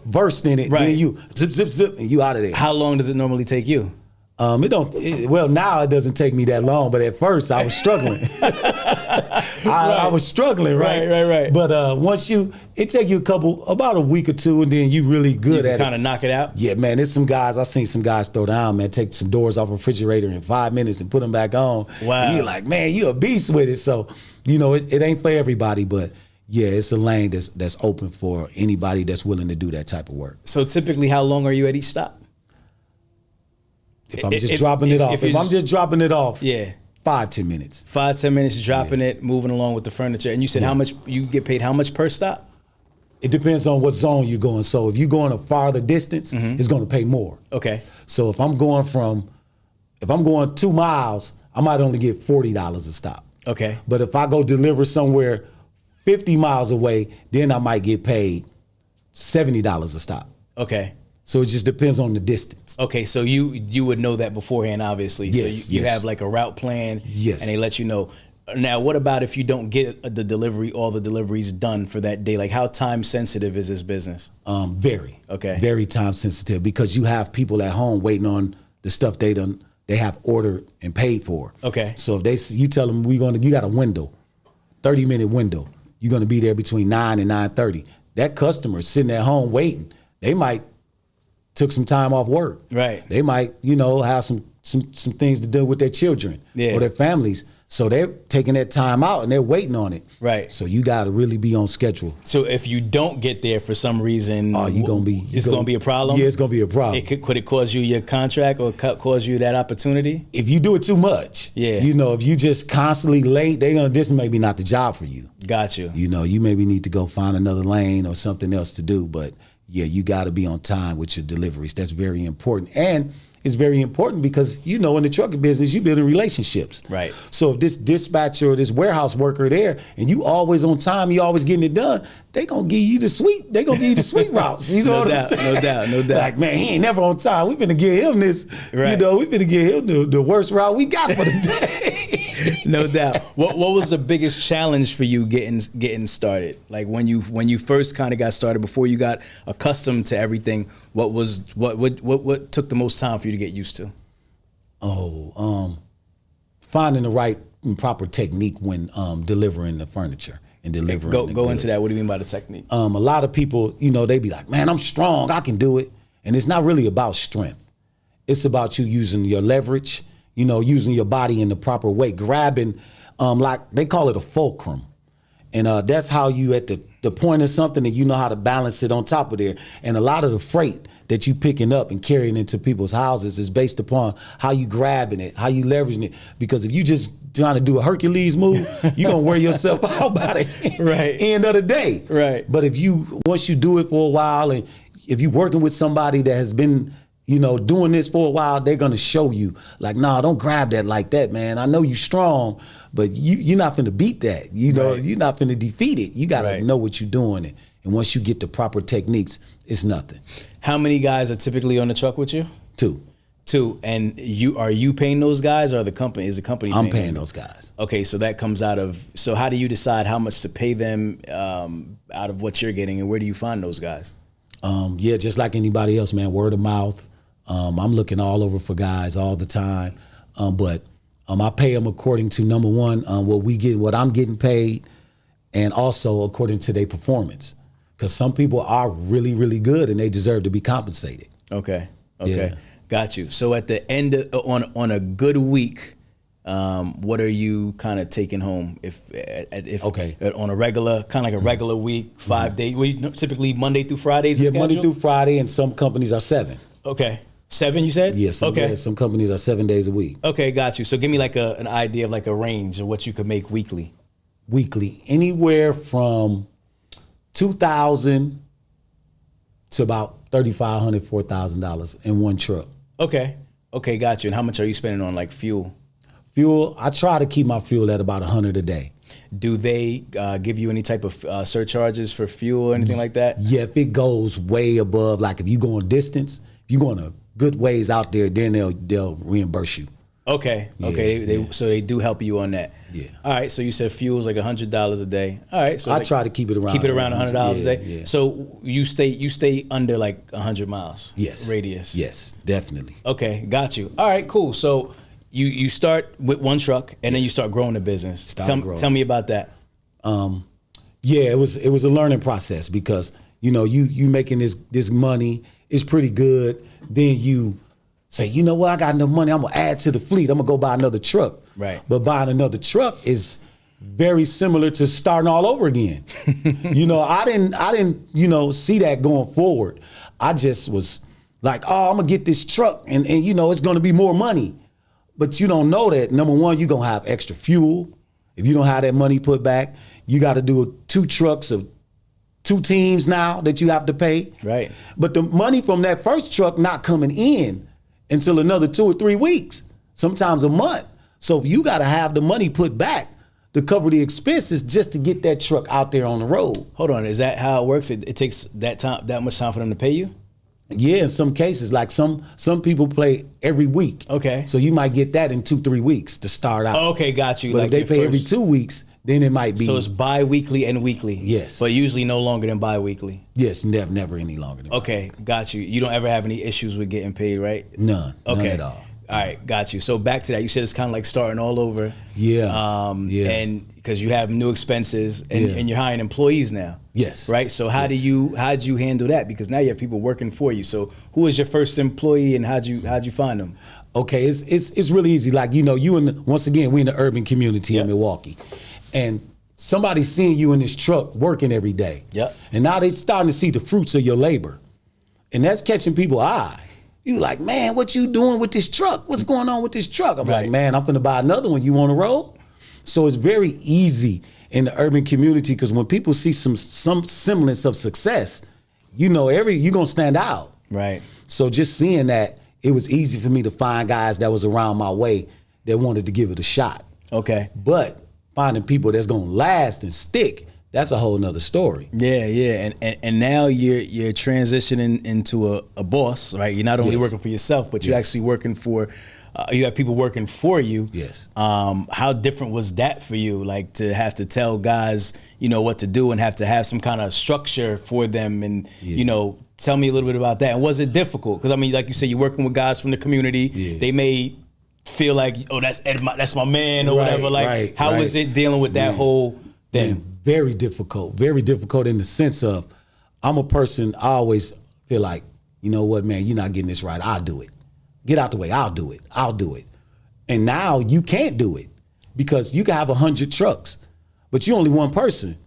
Speaker 1: versed in it.
Speaker 2: Right.
Speaker 1: Then you zip, and you out of there.
Speaker 2: How long does it normally take you?
Speaker 1: Well, now it doesn't take me that long, but at first I was struggling. I was struggling, right?
Speaker 2: Right.
Speaker 1: But once it take you about a week or 2, and then you really good at it.
Speaker 2: Kind of knock it out?
Speaker 1: Yeah, man, there's some guys, I seen some guys throw down, man, take some doors off a refrigerator in 5 minutes and put them back on.
Speaker 2: Wow.
Speaker 1: And you're like, man, you a beast with it. So, it ain't for everybody, but yeah, it's a lane that's open for anybody that's willing to do that type of work.
Speaker 2: So typically, how long are you at each stop?
Speaker 1: If I'm just dropping it off,
Speaker 2: yeah,
Speaker 1: 5-10 minutes.
Speaker 2: 5-10 minutes, dropping it, moving along with the furniture. And you said how much you get paid? How much per stop?
Speaker 1: It depends on what zone you're going. So if you're going a farther distance, it's going to pay more.
Speaker 2: Okay.
Speaker 1: So if I'm going 2 miles, I might only get $40 a stop.
Speaker 2: Okay.
Speaker 1: But if I go deliver somewhere 50 miles away, then I might get paid $70 a stop.
Speaker 2: Okay.
Speaker 1: So it just depends on the distance.
Speaker 2: Okay, so you would know that beforehand, obviously.
Speaker 1: Yes,
Speaker 2: so you have like a route plan.
Speaker 1: Yes.
Speaker 2: And they let you know. Now, what about if you don't get all the deliveries done for that day? Like, how time sensitive is this business?
Speaker 1: Very.
Speaker 2: Okay.
Speaker 1: Very time sensitive because you have people at home waiting on the stuff they have ordered and paid for.
Speaker 2: Okay.
Speaker 1: So if you tell them you got a window, 30-minute window. You're going to be there between 9 and 9:30. That customer is sitting at home waiting. They might took some time off work.
Speaker 2: Right.
Speaker 1: They might, have some things to do with their children or their families. So they're taking that time out and they're waiting on it.
Speaker 2: Right.
Speaker 1: So you got to really be on schedule.
Speaker 2: So if you don't get there for some reason,
Speaker 1: It's going to
Speaker 2: be a problem?
Speaker 1: Yeah, it's going to be a problem.
Speaker 2: Could it cause you your contract or cause you that opportunity?
Speaker 1: If you do it too much, if you just constantly late, this may be not the job for you.
Speaker 2: Got you.
Speaker 1: You maybe need to go find another lane or something else to do. But yeah, you got to be on time with your deliveries. That's very important. And it's very important because, in the trucking business, you're building relationships.
Speaker 2: Right.
Speaker 1: So if this dispatcher or this warehouse worker there and you always on time, you always getting it done, they going to give you the sweet routes. You know what I'm saying?
Speaker 2: No doubt.
Speaker 1: Like, man, he ain't never on time. We finna give him this,
Speaker 2: right.
Speaker 1: We finna give him the worst route we got for the day.
Speaker 2: No doubt. What was the biggest challenge for you getting started? Like when you first kind of got started, before you got accustomed to everything, what took the most time for you to get used to?
Speaker 1: Finding the right and proper technique when delivering the furniture and delivering the
Speaker 2: Go
Speaker 1: goods.
Speaker 2: into that. What do you mean by the technique?
Speaker 1: A lot of people, they be like, man, I'm strong, I can do it. And it's not really about strength. It's about you using your leverage, using your body in the proper way, grabbing, like they call it a fulcrum. And that's how you at the point of something and you know how to balance it on top of there. And a lot of the freight that you picking up and carrying into people's houses is based upon how you grabbing it, how you leveraging it. Because if you just trying to do a Hercules move, you're going to wear yourself out by the end of the day.
Speaker 2: Right.
Speaker 1: But once you do it for a while and if you're working with somebody that has been doing this for a while, they're going to show you like, nah, don't grab that like that, man. I know you're strong, but you're not finna beat that.
Speaker 2: Right.
Speaker 1: You're not finna defeat it. You got to
Speaker 2: Right.
Speaker 1: know what you're doing. And once you get the proper techniques, it's nothing.
Speaker 2: How many guys are typically on the truck with you? Two. And are you paying those guys or is the company
Speaker 1: I'm paying those guys.
Speaker 2: Okay, so that comes out of, so how do you decide how much to pay them out of what you're getting, and where do you find those guys?
Speaker 1: Just like anybody else, man, word of mouth. I'm looking all over for guys all the time. But I pay them according to, number one, what I'm getting paid, and also according to their performance. Because some people are really, really good and they deserve to be compensated.
Speaker 2: Okay.
Speaker 1: Yeah.
Speaker 2: Got you. So at the end on a good week, what are you kind of taking home? If on a regular, kind of like a regular week, 5 days, typically Monday through Fridays?
Speaker 1: Yeah, Monday through Friday, and some companies are 7.
Speaker 2: Okay. 7, you said?
Speaker 1: Yes. Yeah, some companies are 7 days a week.
Speaker 2: Okay, got you. So give me like an idea of like a range of what you could make weekly.
Speaker 1: Anywhere from $2,000 to about $3,500, $4,000 in one truck.
Speaker 2: Okay, got you. And how much are you spending on like fuel?
Speaker 1: Fuel, I try to keep my fuel at about $100 a day.
Speaker 2: Do they give you any type of surcharges for fuel or anything like that?
Speaker 1: Yeah, if it goes way above, like if you go on distance, if you going a good ways out there, then they'll reimburse you.
Speaker 2: Okay. So they do help you on that.
Speaker 1: Yeah.
Speaker 2: All right. So you said fuel's like $100 a day. All right. So
Speaker 1: I try to keep it around
Speaker 2: $100 a day.
Speaker 1: Yeah.
Speaker 2: So you stay under like 100 miles.
Speaker 1: Yes.
Speaker 2: Radius.
Speaker 1: Yes, definitely.
Speaker 2: Okay. Got you. All right. Cool. So you start with one truck and then you start growing the business. Tell me about that.
Speaker 1: It was a learning process because you making this money is pretty good. Then you say, you know what, I got enough money, I'm gonna add to the fleet. I'm gonna go buy another truck.
Speaker 2: Right.
Speaker 1: But buying another truck is very similar to starting all over again. I didn't see that going forward. I just was like, oh, I'm gonna get this truck and it's gonna be more money. But you don't know that, number one, you're gonna have extra fuel. If you don't have that money put back, you gotta do 2 trucks of 2 teams now that you have to pay.
Speaker 2: Right.
Speaker 1: But the money from that first truck not coming in until another 2 or 3 weeks, sometimes a month. So you got to have the money put back to cover the expenses just to get that truck out there on the road.
Speaker 2: Hold on, is that how it works? It takes that much time for them to pay you?
Speaker 1: Yeah, in some cases, like some people play every week.
Speaker 2: Okay.
Speaker 1: So you might get that in 2-3 weeks to start out.
Speaker 2: Okay, got you.
Speaker 1: But
Speaker 2: like
Speaker 1: if they pay every 2 weeks, then it might be.
Speaker 2: So it's bi-weekly and weekly.
Speaker 1: Yes.
Speaker 2: But usually no longer than bi-weekly.
Speaker 1: Yes, never any longer than
Speaker 2: Okay, got you. You don't ever have any issues with getting paid, right?
Speaker 1: None at all.
Speaker 2: All right, got you. So back to that, you said it's kind of like starting all over.
Speaker 1: Yeah.
Speaker 2: And because you have new expenses and you're hiring employees now.
Speaker 1: Yes.
Speaker 2: Right. So how'd you handle that? Because now you have people working for you. So who was your first employee and how'd you find them?
Speaker 1: Okay, it's really easy. Like, you know, once again, we in the urban community in Milwaukee. And somebody's seeing you in this truck working every day.
Speaker 2: Yep.
Speaker 1: And now they starting to see the fruits of your labor. And that's catching people's eye. You like, man, what you doing with this truck? What's going on with this truck? I'm like, man, I'm finna buy another one. You want to roll? So it's very easy in the urban community because when people see some semblance of success, you know, you're gonna stand out.
Speaker 2: Right.
Speaker 1: So just seeing that, it was easy for me to find guys that was around my way that wanted to give it a shot.
Speaker 2: Okay.
Speaker 1: But finding people that's gonna last and stick, that's a whole nother story.
Speaker 2: Yeah. And now you're transitioning into a boss, right? You're not only working for yourself, but you're actually working for, you have people working for you.
Speaker 1: Yes.
Speaker 2: How different was that for you? Like to have to tell guys, you know, what to do and have to have some kind of structure for them and, you know, tell me a little bit about that. And was it difficult? Because I mean, like you said, you're working with guys from the community. Yeah. They may feel like, oh, that's my man or whatever. Like, how was it dealing with that whole thing?
Speaker 1: Man, very difficult in the sense of I'm a person, I always feel like, you know what, man, you're not getting this right. I'll do it. Get out the way. I'll do it. And now you can't do it because you can have 100 trucks, but you're only one person.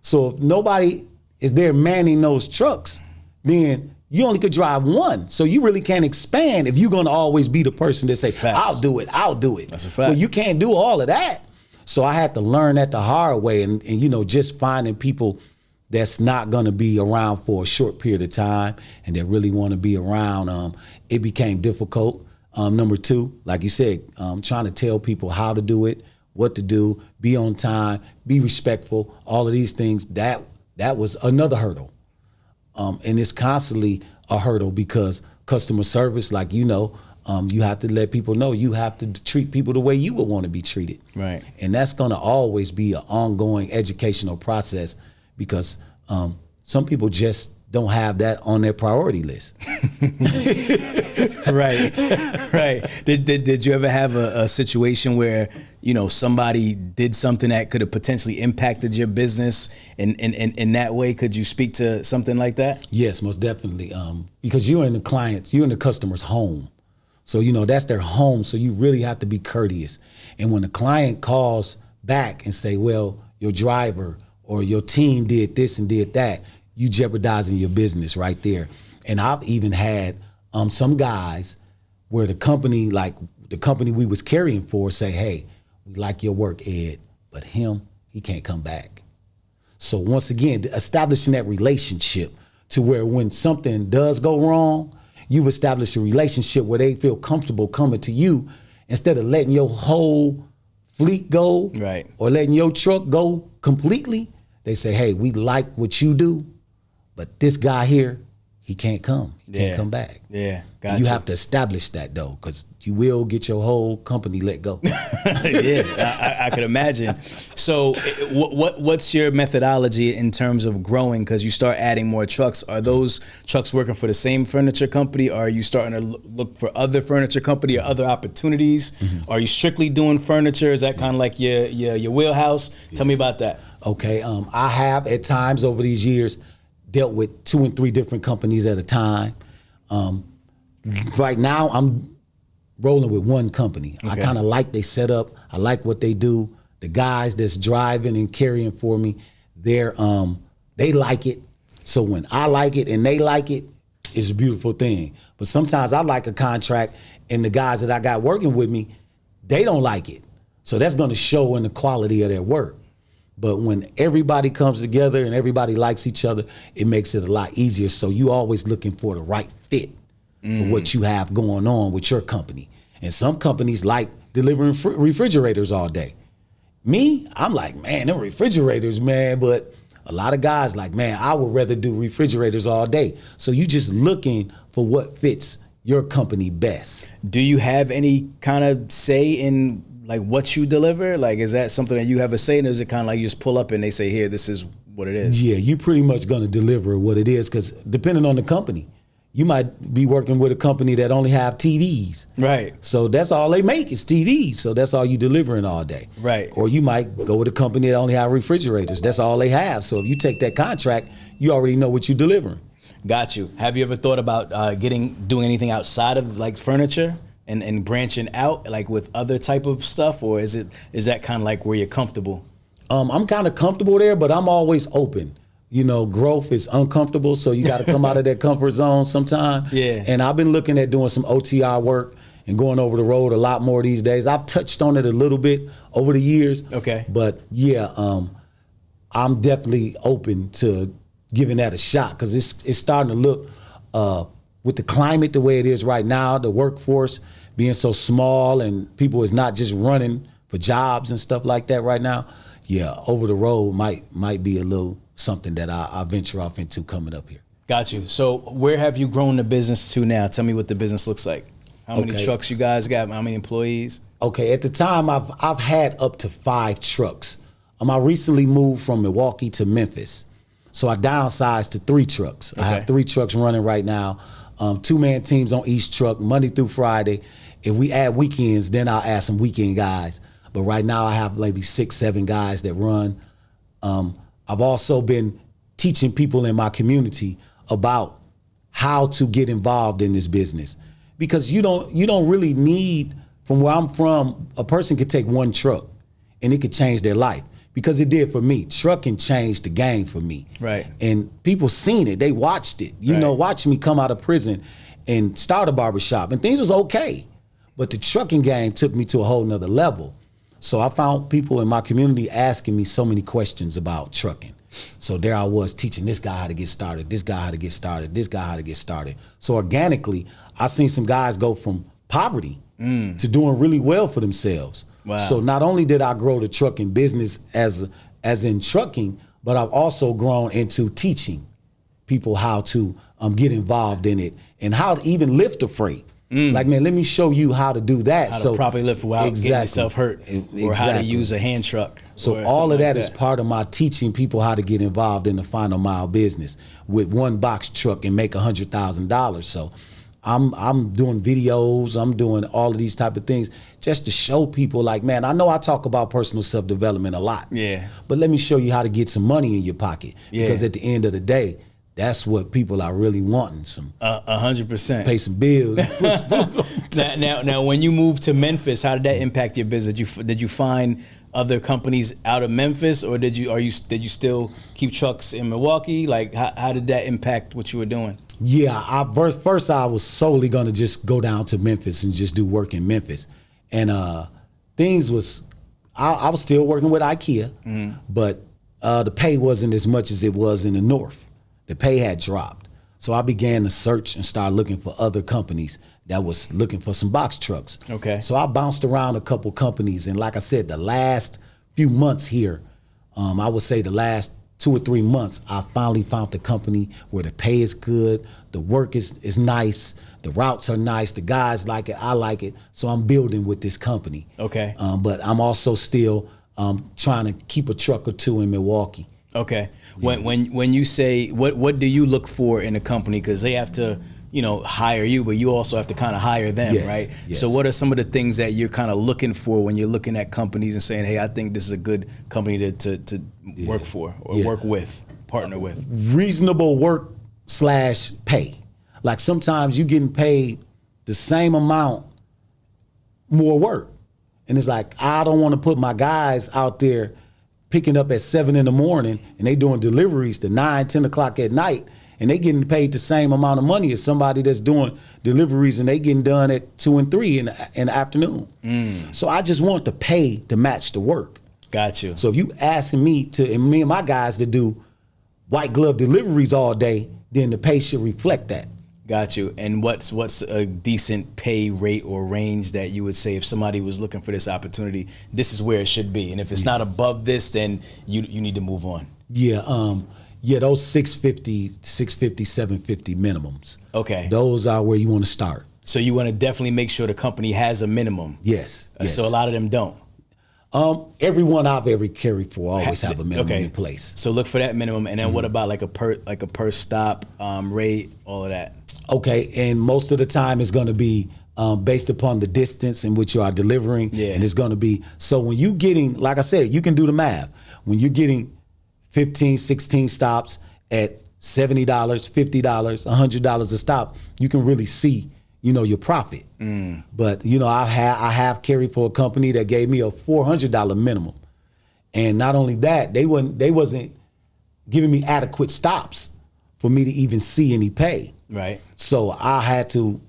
Speaker 1: So if nobody is there manning those trucks, then you only could drive one. So you really can't expand if you're going to always be the person that say, I'll do it.
Speaker 2: That's a fact.
Speaker 1: Well, you can't do all of that. So I had to learn that the hard way and you know, just finding people that's not going to be around for a short period of time and that really want to be around, it became difficult. Number two, like you said, trying to tell people how to do it, what to do, be on time, be respectful, all of these things, that was another hurdle. And it's constantly a hurdle because customer service, like, you know, you have to let people know you have to treat people the way you would want to be treated.
Speaker 2: Right.
Speaker 1: And that's going to always be an ongoing educational process because some people just don't have that on their priority list.
Speaker 2: Right. Did you ever have a situation where, you know, somebody did something that could have potentially impacted your business in that way? Could you speak to something like that?
Speaker 1: Yes, most definitely. Because you're in the customer's home. So, you know, that's their home. So you really have to be courteous. And when the client calls back and say, well, your driver or your team did this and did that, you jeopardizing your business right there. And I've even had some guys where the company we was carrying for say, hey, we like your work, Ed, but he can't come back. So once again, establishing that relationship to where when something does go wrong, you've established a relationship where they feel comfortable coming to you instead of letting your whole fleet go or letting your truck go completely. They say, hey, we like what you do, but this guy here, he can't come. He can't come back.
Speaker 2: Yeah, gotcha.
Speaker 1: You have to establish that, though, because you will get your whole company let go.
Speaker 2: Yeah, I could imagine. So what's your methodology in terms of growing? Because you start adding more trucks. Are those trucks working for the same furniture company? Or are you starting to look for other furniture company or other opportunities? Mm-hmm. Are you strictly doing furniture? Is that kind of like your wheelhouse? Yeah. Tell me about that.
Speaker 1: Okay, I have at times over these years dealt with 2 and 3 different companies at a time. Right now, I'm rolling with one company. Okay. I kind of like they set up. I like what they do. The guys that's driving and carrying for me, they like it. So when I like it and they like it, it's a beautiful thing. But sometimes I like a contract and the guys that I got working with me, they don't like it. So that's going to show in the quality of their work. But when everybody comes together and everybody likes each other, it makes it a lot easier. So you always looking for the right fit for what you have going on with your company. And some companies like delivering refrigerators all day. Me, I'm like, man, them refrigerators, man. But a lot of guys like, man, I would rather do refrigerators all day. So you just looking for what fits your company best.
Speaker 2: Do you have any kind of say in like what you deliver? Like, is that something that you have a say in? Or is it kind of like you just pull up and they say, here, this is what it is?
Speaker 1: Yeah, you pretty much going to deliver what it is because depending on the company, you might be working with a company that only have TVs.
Speaker 2: Right.
Speaker 1: So that's all they make is TVs. So that's all you delivering all day.
Speaker 2: Right.
Speaker 1: Or you might go with a company that only have refrigerators. That's all they have. So if you take that contract, you already know what you're delivering.
Speaker 2: Got you. Have you ever thought about doing anything outside of like furniture? and branching out like with other type of stuff, or is that kind of like where you're comfortable?
Speaker 1: I'm kind of comfortable there, but I'm always open. Growth is uncomfortable, so you got to come out of that comfort zone sometime.
Speaker 2: Yeah.
Speaker 1: And I've been looking at doing some OTR work and going over the road a lot more these days. I've touched on it a little bit over the years.
Speaker 2: Okay.
Speaker 1: But yeah, I'm definitely open to giving that a shot, because it's starting to look, with the climate the way it is right now, the workforce being so small and people is not just running for jobs and stuff like that right now. Yeah, over the road might be a little something that I venture off into coming up here.
Speaker 2: Got you. So where have you grown the business to now? Tell me what the business looks like. How many trucks you guys got? How many employees?
Speaker 1: Okay, at the time I've had up to 5 trucks. I recently moved from Milwaukee to Memphis, so I downsized to 3 trucks. Okay. I have 3 trucks running right now. 2-man teams on each truck, Monday through Friday. If we add weekends, then I'll add some weekend guys. But right now I have maybe 6-7 guys that run. I've also been teaching people in my community about how to get involved in this business, because you don't really need, from where I'm from, a person could take 1 truck and it could change their life, because it did for me. Trucking changed the game for me.
Speaker 2: Right.
Speaker 1: And people seen it, they watched it. Watching me come out of prison and start a barbershop, and things was okay. But the trucking game took me to a whole nother level. So I found people in my community asking me so many questions about trucking. So there I was teaching this guy how to get started, this guy how to get started, this guy how to get started. So organically, I seen some guys go from poverty to doing really well for themselves.
Speaker 2: Wow.
Speaker 1: So not only did I grow the trucking business as in trucking, but I've also grown into teaching people how to get involved in it and how to even lift a freight. Like, man, let me show you how to do that.
Speaker 2: How to properly lift without getting yourself hurt, or how to use a hand truck.
Speaker 1: So all of that is part of my teaching people how to get involved in the final mile business with 1 box truck and make $100,000. So I'm doing videos, I'm doing all of these type of things just to show people, like, man, I know I talk about personal self-development a lot.
Speaker 2: Yeah.
Speaker 1: But let me show you how to get some money in your pocket.
Speaker 2: Yeah.
Speaker 1: Because at the end of the day, that's what people are really wanting.
Speaker 2: 100%.
Speaker 1: Pay some bills.
Speaker 2: Now, when you moved to Memphis, how did that impact your business? Did you find other companies out of Memphis, or did you still keep trucks in Milwaukee? Like, how did that impact what you were doing?
Speaker 1: Yeah, first I was solely gonna just go down to Memphis and just do work in Memphis, and things was I was still working with IKEA, but the pay wasn't as much as it was in the north. The pay had dropped. So I began to search and start looking for other companies that was looking for some box trucks.
Speaker 2: Okay.
Speaker 1: So I bounced around a couple companies, and like I said, the last few months here, I would say the last 2 or 3 months, I finally found the company where the pay is good, the work is nice, the routes are nice, the guys like it, I like it. So I'm building with this company.
Speaker 2: Okay.
Speaker 1: But I'm also still trying to keep a truck or 2 in Milwaukee.
Speaker 2: Okay. When you say, what do you look for in a company? Because they have to, hire you, but you also have to kind of hire them,
Speaker 1: Yes,
Speaker 2: right?
Speaker 1: yes.
Speaker 2: So what are some of the things that you're kind of looking for when you're looking at companies and saying, hey, I think this is a good company to work for or work with, partner with?
Speaker 1: Reasonable work / pay. Like sometimes you getting paid the same amount, more work. And it's like, I don't want to put my guys out there picking up at 7 in the morning and they doing deliveries to 9, 10 o'clock at night, and they getting paid the same amount of money as somebody that's doing deliveries and they getting done at 2 and 3 in the afternoon. So I just want the pay to match the work.
Speaker 2: Got you.
Speaker 1: So if you asking me and my guys to do white glove deliveries all day, then the pay should reflect that.
Speaker 2: Got you. And what's a decent pay rate or range that you would say if somebody was looking for this opportunity, this is where it should be, and if it's not above this, then you need to move on?
Speaker 1: Yeah, those 650, 750 minimums.
Speaker 2: Okay.
Speaker 1: Those are where you want to start.
Speaker 2: So you want to definitely make sure the company has a minimum.
Speaker 1: Yes.
Speaker 2: So a lot of them don't.
Speaker 1: Everyone I've ever carried for always have a minimum in place.
Speaker 2: So look for that minimum, and then what about like a per stop rate, all of that?
Speaker 1: Okay, and most of the time it's going to be based upon the distance in which you are delivering, and it's going to be, so when you getting, like I said, you can do the math. When you're getting 15, 16 stops at $70, $50, $100 a stop, you can really see, your profit. But I have carried for a company that gave me a $400 minimum, and not only that, they wasn't giving me adequate stops for me to even see any pay.
Speaker 2: Right.
Speaker 1: So I had to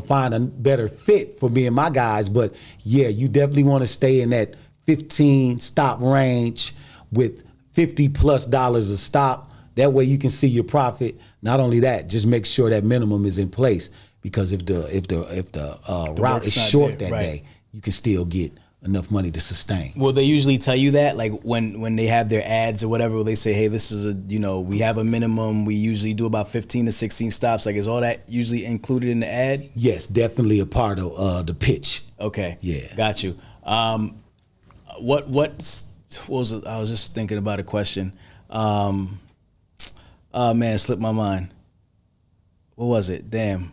Speaker 1: find a better fit for me and my guys. But yeah, you definitely want to stay in that 15 stop range with $50+ a stop. That way you can see your profit. Not only that, just make sure that minimum is in place, because if the route is short that day, you can still get enough money to sustain.
Speaker 2: Will they usually tell you that, like when they have their ads or whatever, will they say, hey, this is we have a minimum, we usually do about 15 to 16 stops? Like, is all that usually included in the ad?
Speaker 1: Yes, definitely a part of the pitch.
Speaker 2: Okay.
Speaker 1: Yeah.
Speaker 2: Got you. What was it? I was just thinking about a question. Oh man, it slipped my mind. What was it? Damn.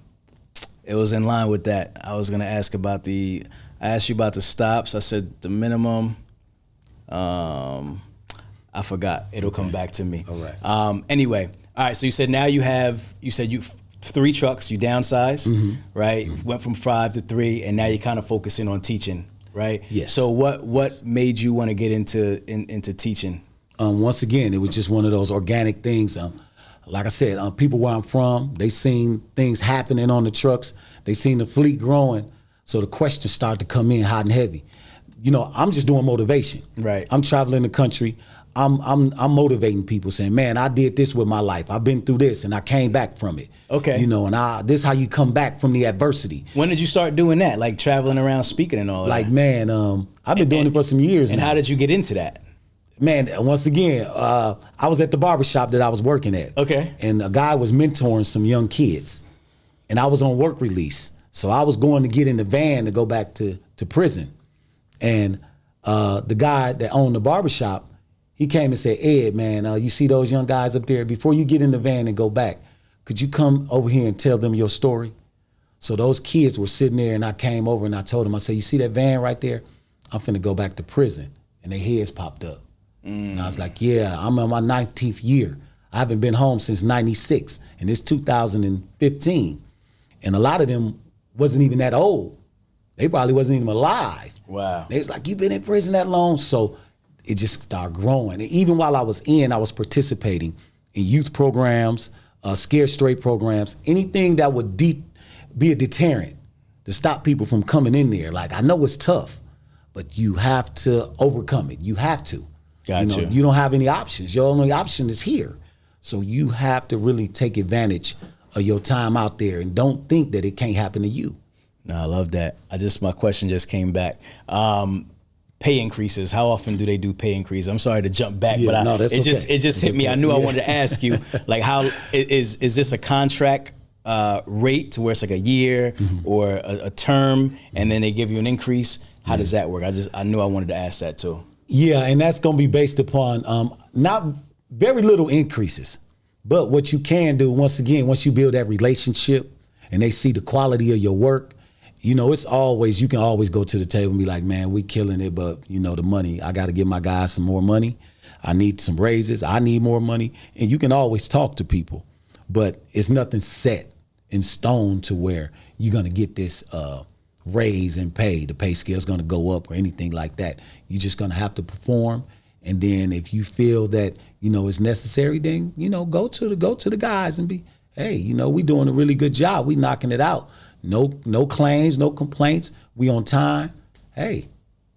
Speaker 2: It was in line with that. I was gonna ask about I asked you about the stops. I said the minimum. I forgot. It'll come back to me.
Speaker 1: All right.
Speaker 2: Anyway, all right. So you said now you said 3 trucks. You downsized, right? Went from 5 to 3, and now you're kind of focusing on teaching, right?
Speaker 1: Yes.
Speaker 2: So what made you want to get into teaching?
Speaker 1: Once again, it was just one of those organic things. Like I said, people where I'm from, they seen things happening on the trucks. They seen the fleet growing. So the questions start to come in hot and heavy. I'm just doing motivation.
Speaker 2: Right.
Speaker 1: I'm traveling the country. I'm motivating people, saying, man, I did this with my life. I've been through this and I came back from it.
Speaker 2: Okay.
Speaker 1: And this is how you come back from the adversity.
Speaker 2: When did you start doing that? Like traveling around speaking and all that?
Speaker 1: Like, man, I've been doing it for some years
Speaker 2: now. And how did you get into that?
Speaker 1: Man, once again, I was at the barber shop that I was working at.
Speaker 2: Okay.
Speaker 1: And a guy was mentoring some young kids. And I was on work release. So I was going to get in the van to go back to prison. And the guy that owned the barbershop, he came and said, Ed, man, you see those young guys up there? Before you get in the van and go back, could you come over here and tell them your story? So those kids were sitting there, and I came over and I told them, I said, you see that van right there? I'm finna go back to prison. And their heads popped up. And I was like, yeah, I'm in my 19th year. I haven't been home since 96, and it's 2015. And a lot of them wasn't even that old. They probably wasn't even alive.
Speaker 2: Wow.
Speaker 1: They was like, you been in prison that long? So it just started growing. And even while I was participating in youth programs, Scared Straight programs, anything that would be a deterrent to stop people from coming in there. Like, I know it's tough, but you have to overcome it. You have to.
Speaker 2: Gotcha.
Speaker 1: You don't have any options. Your only option is here. So you have to really take advantage of your time out there and don't think that it can't happen to you.
Speaker 2: No, I love that. My question just came back. Pay increases. How often do they do pay increases? I'm sorry to jump back, but it just hit me. I knew I wanted to ask you, like, how is this a contract rate to where it's like a year or a term, and then they give you an increase? How does that work? I knew I wanted to ask that too.
Speaker 1: Yeah, and that's going to be based upon not very little increases, but what you can do, once again, once you build that relationship and they see the quality of your work, you can always go to the table and be like, man, we killing it, but the money, I got to give my guys some more money. I need some raises. I need more money. And you can always talk to people, but it's nothing set in stone to where you're going to get this raise and pay. The pay scale is going to go up or anything like that. You're just going to have to perform. And then if you feel that, it's necessary, then, go to the guys and be, hey, we doing a really good job. We knocking it out. No claims, no complaints. We on time. Hey,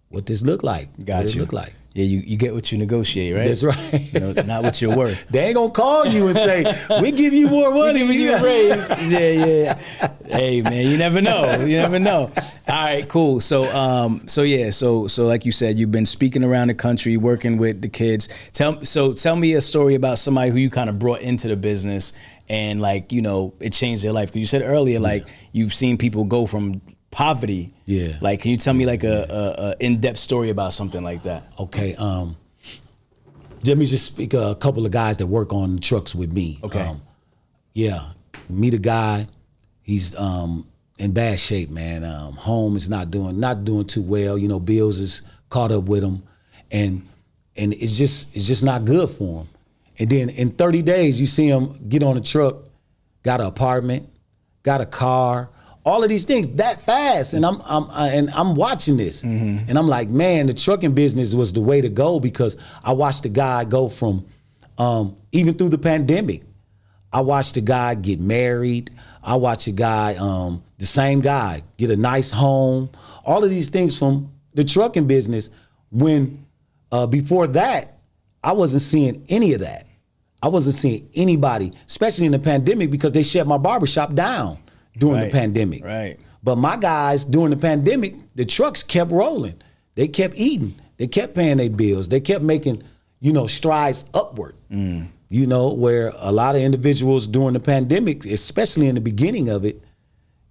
Speaker 1: what this look like?
Speaker 2: Got you.
Speaker 1: Look like?
Speaker 2: Yeah, you get what you negotiate, right?
Speaker 1: That's right.
Speaker 2: Not what you're worth.
Speaker 1: They ain't gonna call you and say, we give you more money, we give you a raise.
Speaker 2: Yeah. Hey man, you never know. Never know. All right, cool. So like you said, you've been speaking around the country, working with the kids. Tell me a story about somebody who you kind of brought into the business and it changed their life. Because you said earlier, you've seen people go from poverty.
Speaker 1: Yeah.
Speaker 2: Like, can you tell me a in-depth story about something like that?
Speaker 1: Okay. Let me just speak a couple of guys that work on trucks with me.
Speaker 2: Okay.
Speaker 1: Meet a guy. He's in bad shape, man. Home is not doing too well. Bills is caught up with him, and it's just not good for him. And then in 30 days, you see him get on a truck, got an apartment, got a car, all of these things that fast. And I'm watching this, and I'm like, man, the trucking business was the way to go, because I watched the guy go from, even through the pandemic, I watched the guy get married. I watched a guy, the same guy, get a nice home. All of these things from the trucking business. When before that, I wasn't seeing any of that. I wasn't seeing anybody, especially in the pandemic, because they shut my barbershop down during the pandemic.
Speaker 2: Right.
Speaker 1: But my guys, during the pandemic, the trucks kept rolling. They kept eating. They kept paying their bills. They kept making, strides upward. Where a lot of individuals during the pandemic, especially in the beginning of it,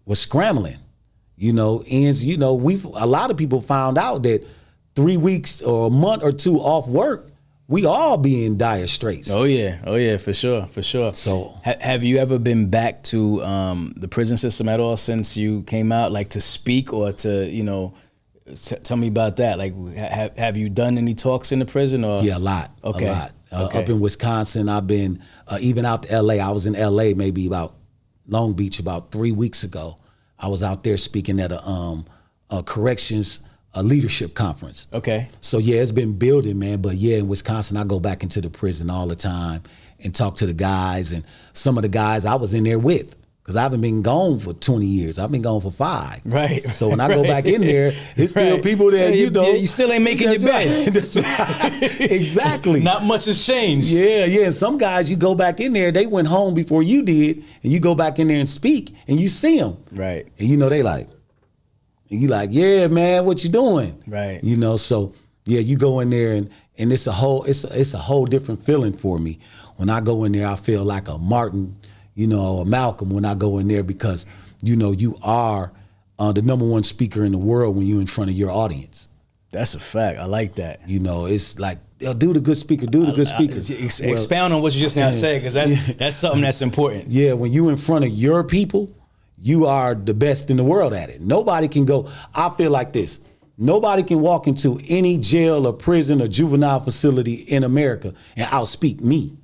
Speaker 1: were scrambling. A lot of people found out that 3 weeks or a month or two off work, we all be in dire straits.
Speaker 2: Oh yeah, for sure.
Speaker 1: So,
Speaker 2: have you ever been back to the prison system at all since you came out, like to speak or to, tell me about that. Like, have you done any talks in the prison? Or?
Speaker 1: Yeah, a lot.
Speaker 2: Okay.
Speaker 1: A lot.
Speaker 2: Okay.
Speaker 1: Up in Wisconsin, I've been, even out to L.A. I was in L.A. maybe about Long Beach about 3 weeks ago. I was out there speaking at a corrections leadership conference.
Speaker 2: Okay.
Speaker 1: So yeah, it's been building, man. But yeah, in Wisconsin, I go back into the prison all the time and talk to the guys, and some of the guys I was in there with, because I haven't been gone for 20 years. I've been gone for 5.
Speaker 2: Right.
Speaker 1: So when I go back in there, it's still people there,
Speaker 2: you still ain't making your bed.
Speaker 1: Right. That's right. Exactly.
Speaker 2: Not much has changed.
Speaker 1: Yeah. Some guys, you go back in there, they went home before you did, and you go back in there and speak, and you see them.
Speaker 2: Right.
Speaker 1: And they like, and you like, yeah, man, what you doing?
Speaker 2: Right.
Speaker 1: So yeah, you go in there, and it's a whole different feeling for me. When I go in there, I feel like a Martin, or Malcolm when I go in there, because, you are the number one speaker in the world when you're in front of your audience.
Speaker 2: That's a fact. I like that.
Speaker 1: It's like, do the good speaker, do the good speaker.
Speaker 2: Expound on what you just now said, because that's something that's important.
Speaker 1: Yeah, when you in front of your people, you are the best in the world at it. Nobody can go, I feel like this. Nobody can walk into any jail or prison or juvenile facility in America and outspeak me,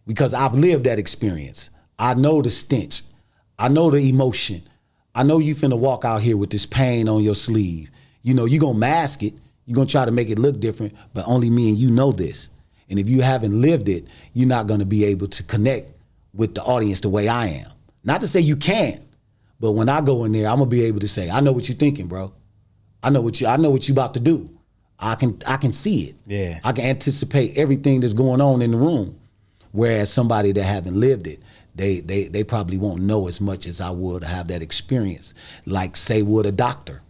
Speaker 1: because I've lived that experience. I know the stench. I know the emotion. I know you finna walk out here with this pain on your sleeve. You're gonna mask it. You're gonna try to make it look different, but only me and you know this. And if you haven't lived it, you're not gonna be able to connect with the audience the way I am. Not to say you can't, but when I go in there, I'm gonna be able to say, I know what you're thinking, bro. I know what you about to do. I can see it.
Speaker 2: Yeah.
Speaker 1: I can anticipate everything that's going on in the room. Whereas somebody that haven't lived it, they probably won't know as much as I would have that experience. Like, say, would a doctor.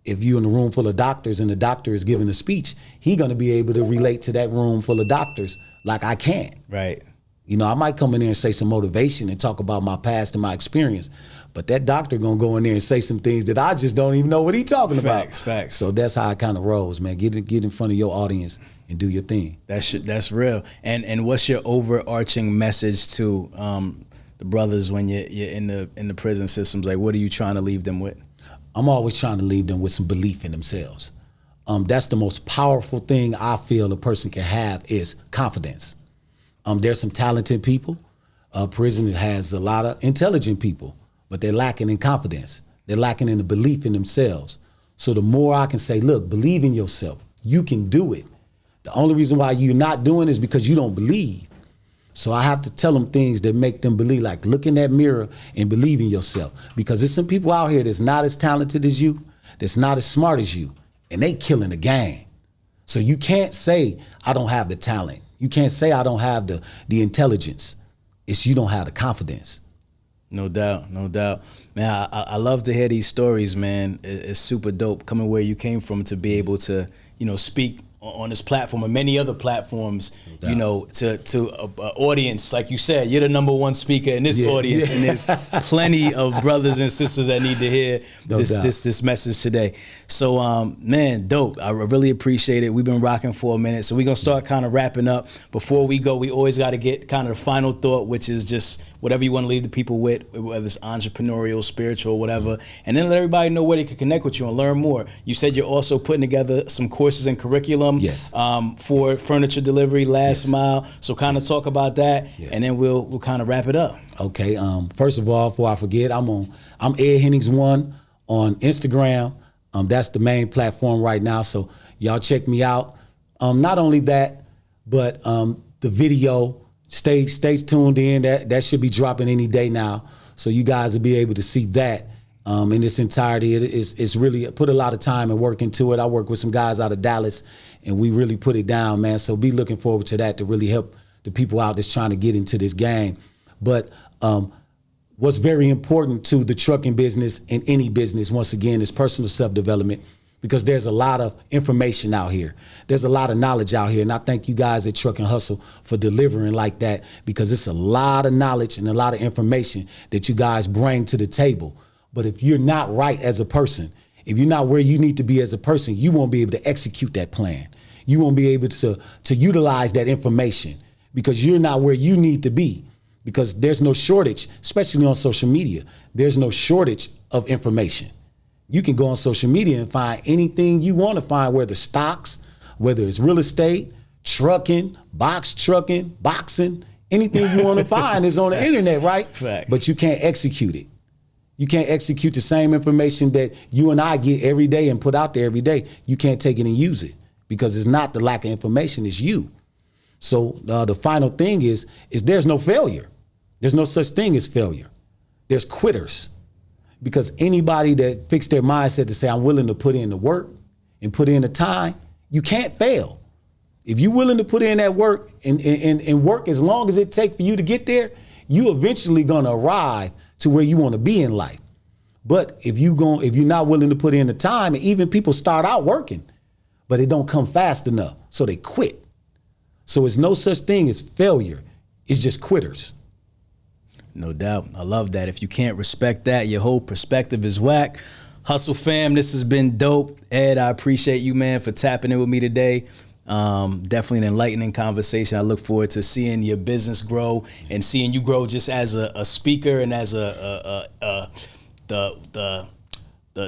Speaker 1: If you're in a room full of doctors and the doctor is giving a speech, he's gonna be able to relate to that room full of doctors like I can't.
Speaker 2: Right.
Speaker 1: I might come in there and say some motivation and talk about my past and my experience, but that doctor gonna go in there and say some things that I just don't even know what he's talking about.
Speaker 2: Facts.
Speaker 1: So that's how it kind of rolls, man. Get in front of your audience and do your thing.
Speaker 2: That's real. And what's your overarching message to the brothers when you're in the prison systems? Like, what are you trying to leave them with?
Speaker 1: I'm always trying to leave them with some belief in themselves. That's the most powerful thing I feel a person can have, is confidence. There's some talented people. Prison has a lot of intelligent people, but they're lacking in confidence. They're lacking in the belief in themselves. So the more I can say, look, believe in yourself. You can do it. The only reason why you're not doing it is because you don't believe. So I have to tell them things that make them believe, like look in that mirror and believe in yourself. Because there's some people out here that's not as talented as you, that's not as smart as you, and they killing the game. So you can't say, I don't have the talent. You can't say I don't have the intelligence. It's you don't have the confidence.
Speaker 2: No doubt. Man, I love to hear these stories, man. It's super dope coming where you came from to be able to, speak on this platform and many other platforms, to an audience. Like you said, you're the number one speaker in this audience, and there's plenty of brothers and sisters that need to hear this message today. So, man, dope. I really appreciate it. We've been rocking for a minute, so we're going to start kind of wrapping up. Before we go, we always got to get kind of the final thought, which is just whatever you want to leave the people with, whether it's entrepreneurial, spiritual, whatever, and then let everybody know where they can connect with you and learn more. You said you're also putting together some courses and curriculum platform
Speaker 1: Yes.
Speaker 2: For furniture delivery, last mile. So kind of talk about that, and then we'll kind of wrap it up.
Speaker 1: Okay. First of all, before I forget, I'm Ed Hennings 1 on Instagram. That's the main platform right now. So y'all check me out. Not only that, but the video. Stay tuned in. That should be dropping any day now. So you guys will be able to see that in its entirety. It's really put a lot of time and work into it. I work with some guys out of Dallas, and we really put it down, man. So be looking forward to that to really help the people out that's trying to get into this game. But what's very important to the trucking business and any business, once again, is personal self-development, because there's a lot of information out here. There's a lot of knowledge out here. And I thank you guys at Truck and Hustle for delivering like that, because it's a lot of knowledge and a lot of information that you guys bring to the table. But if you're not right as a person, if you're not where you need to be as a person, you won't be able to execute that plan. You won't be able to utilize that information, because you're not where you need to be. Because there's no shortage, especially on social media, there's no shortage of information. You can go on social media and find anything you want to find, whether stocks, whether it's real estate, trucking, box trucking, boxing, anything you want to find is on the internet, right?
Speaker 2: Facts.
Speaker 1: But you can't execute it. You can't execute the same information that you and I get every day and put out there every day. You can't take it and use it, because it's not the lack of information, it's you. So the final thing is there's no failure. There's no such thing as failure. There's quitters. Because anybody that fixed their mindset to say, I'm willing to put in the work and put in the time, you can't fail. If you're willing to put in that work and work as long as it takes for you to get there, you eventually gonna arrive to where you want to be in life. But if you're not willing to put in the time, and even people start out working, but it don't come fast enough, so they quit. So it's no such thing as failure. It's just quitters.
Speaker 2: No doubt. I love that. If you can't respect that, your whole perspective is whack. Hustle fam, this has been dope. Ed, I appreciate you, man, for tapping in with me today. Definitely an enlightening conversation. I look forward to seeing your business grow and seeing you grow just as a speaker and as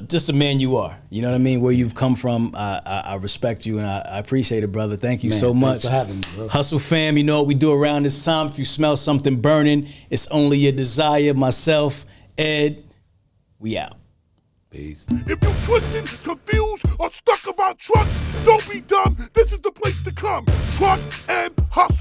Speaker 2: just the man you are. You know what I mean? Where you've come from, I respect you, and I appreciate it, brother. Thank you so much.
Speaker 1: Thanks for having me, bro.
Speaker 2: Hustle fam, you know what we do around this time. If you smell something burning, it's only your desire. Myself, Ed, we out.
Speaker 1: Peace.
Speaker 3: If you twisted, confused, or stuck about trucks, don't be dumb. This is the place to come. Truck and Hustle.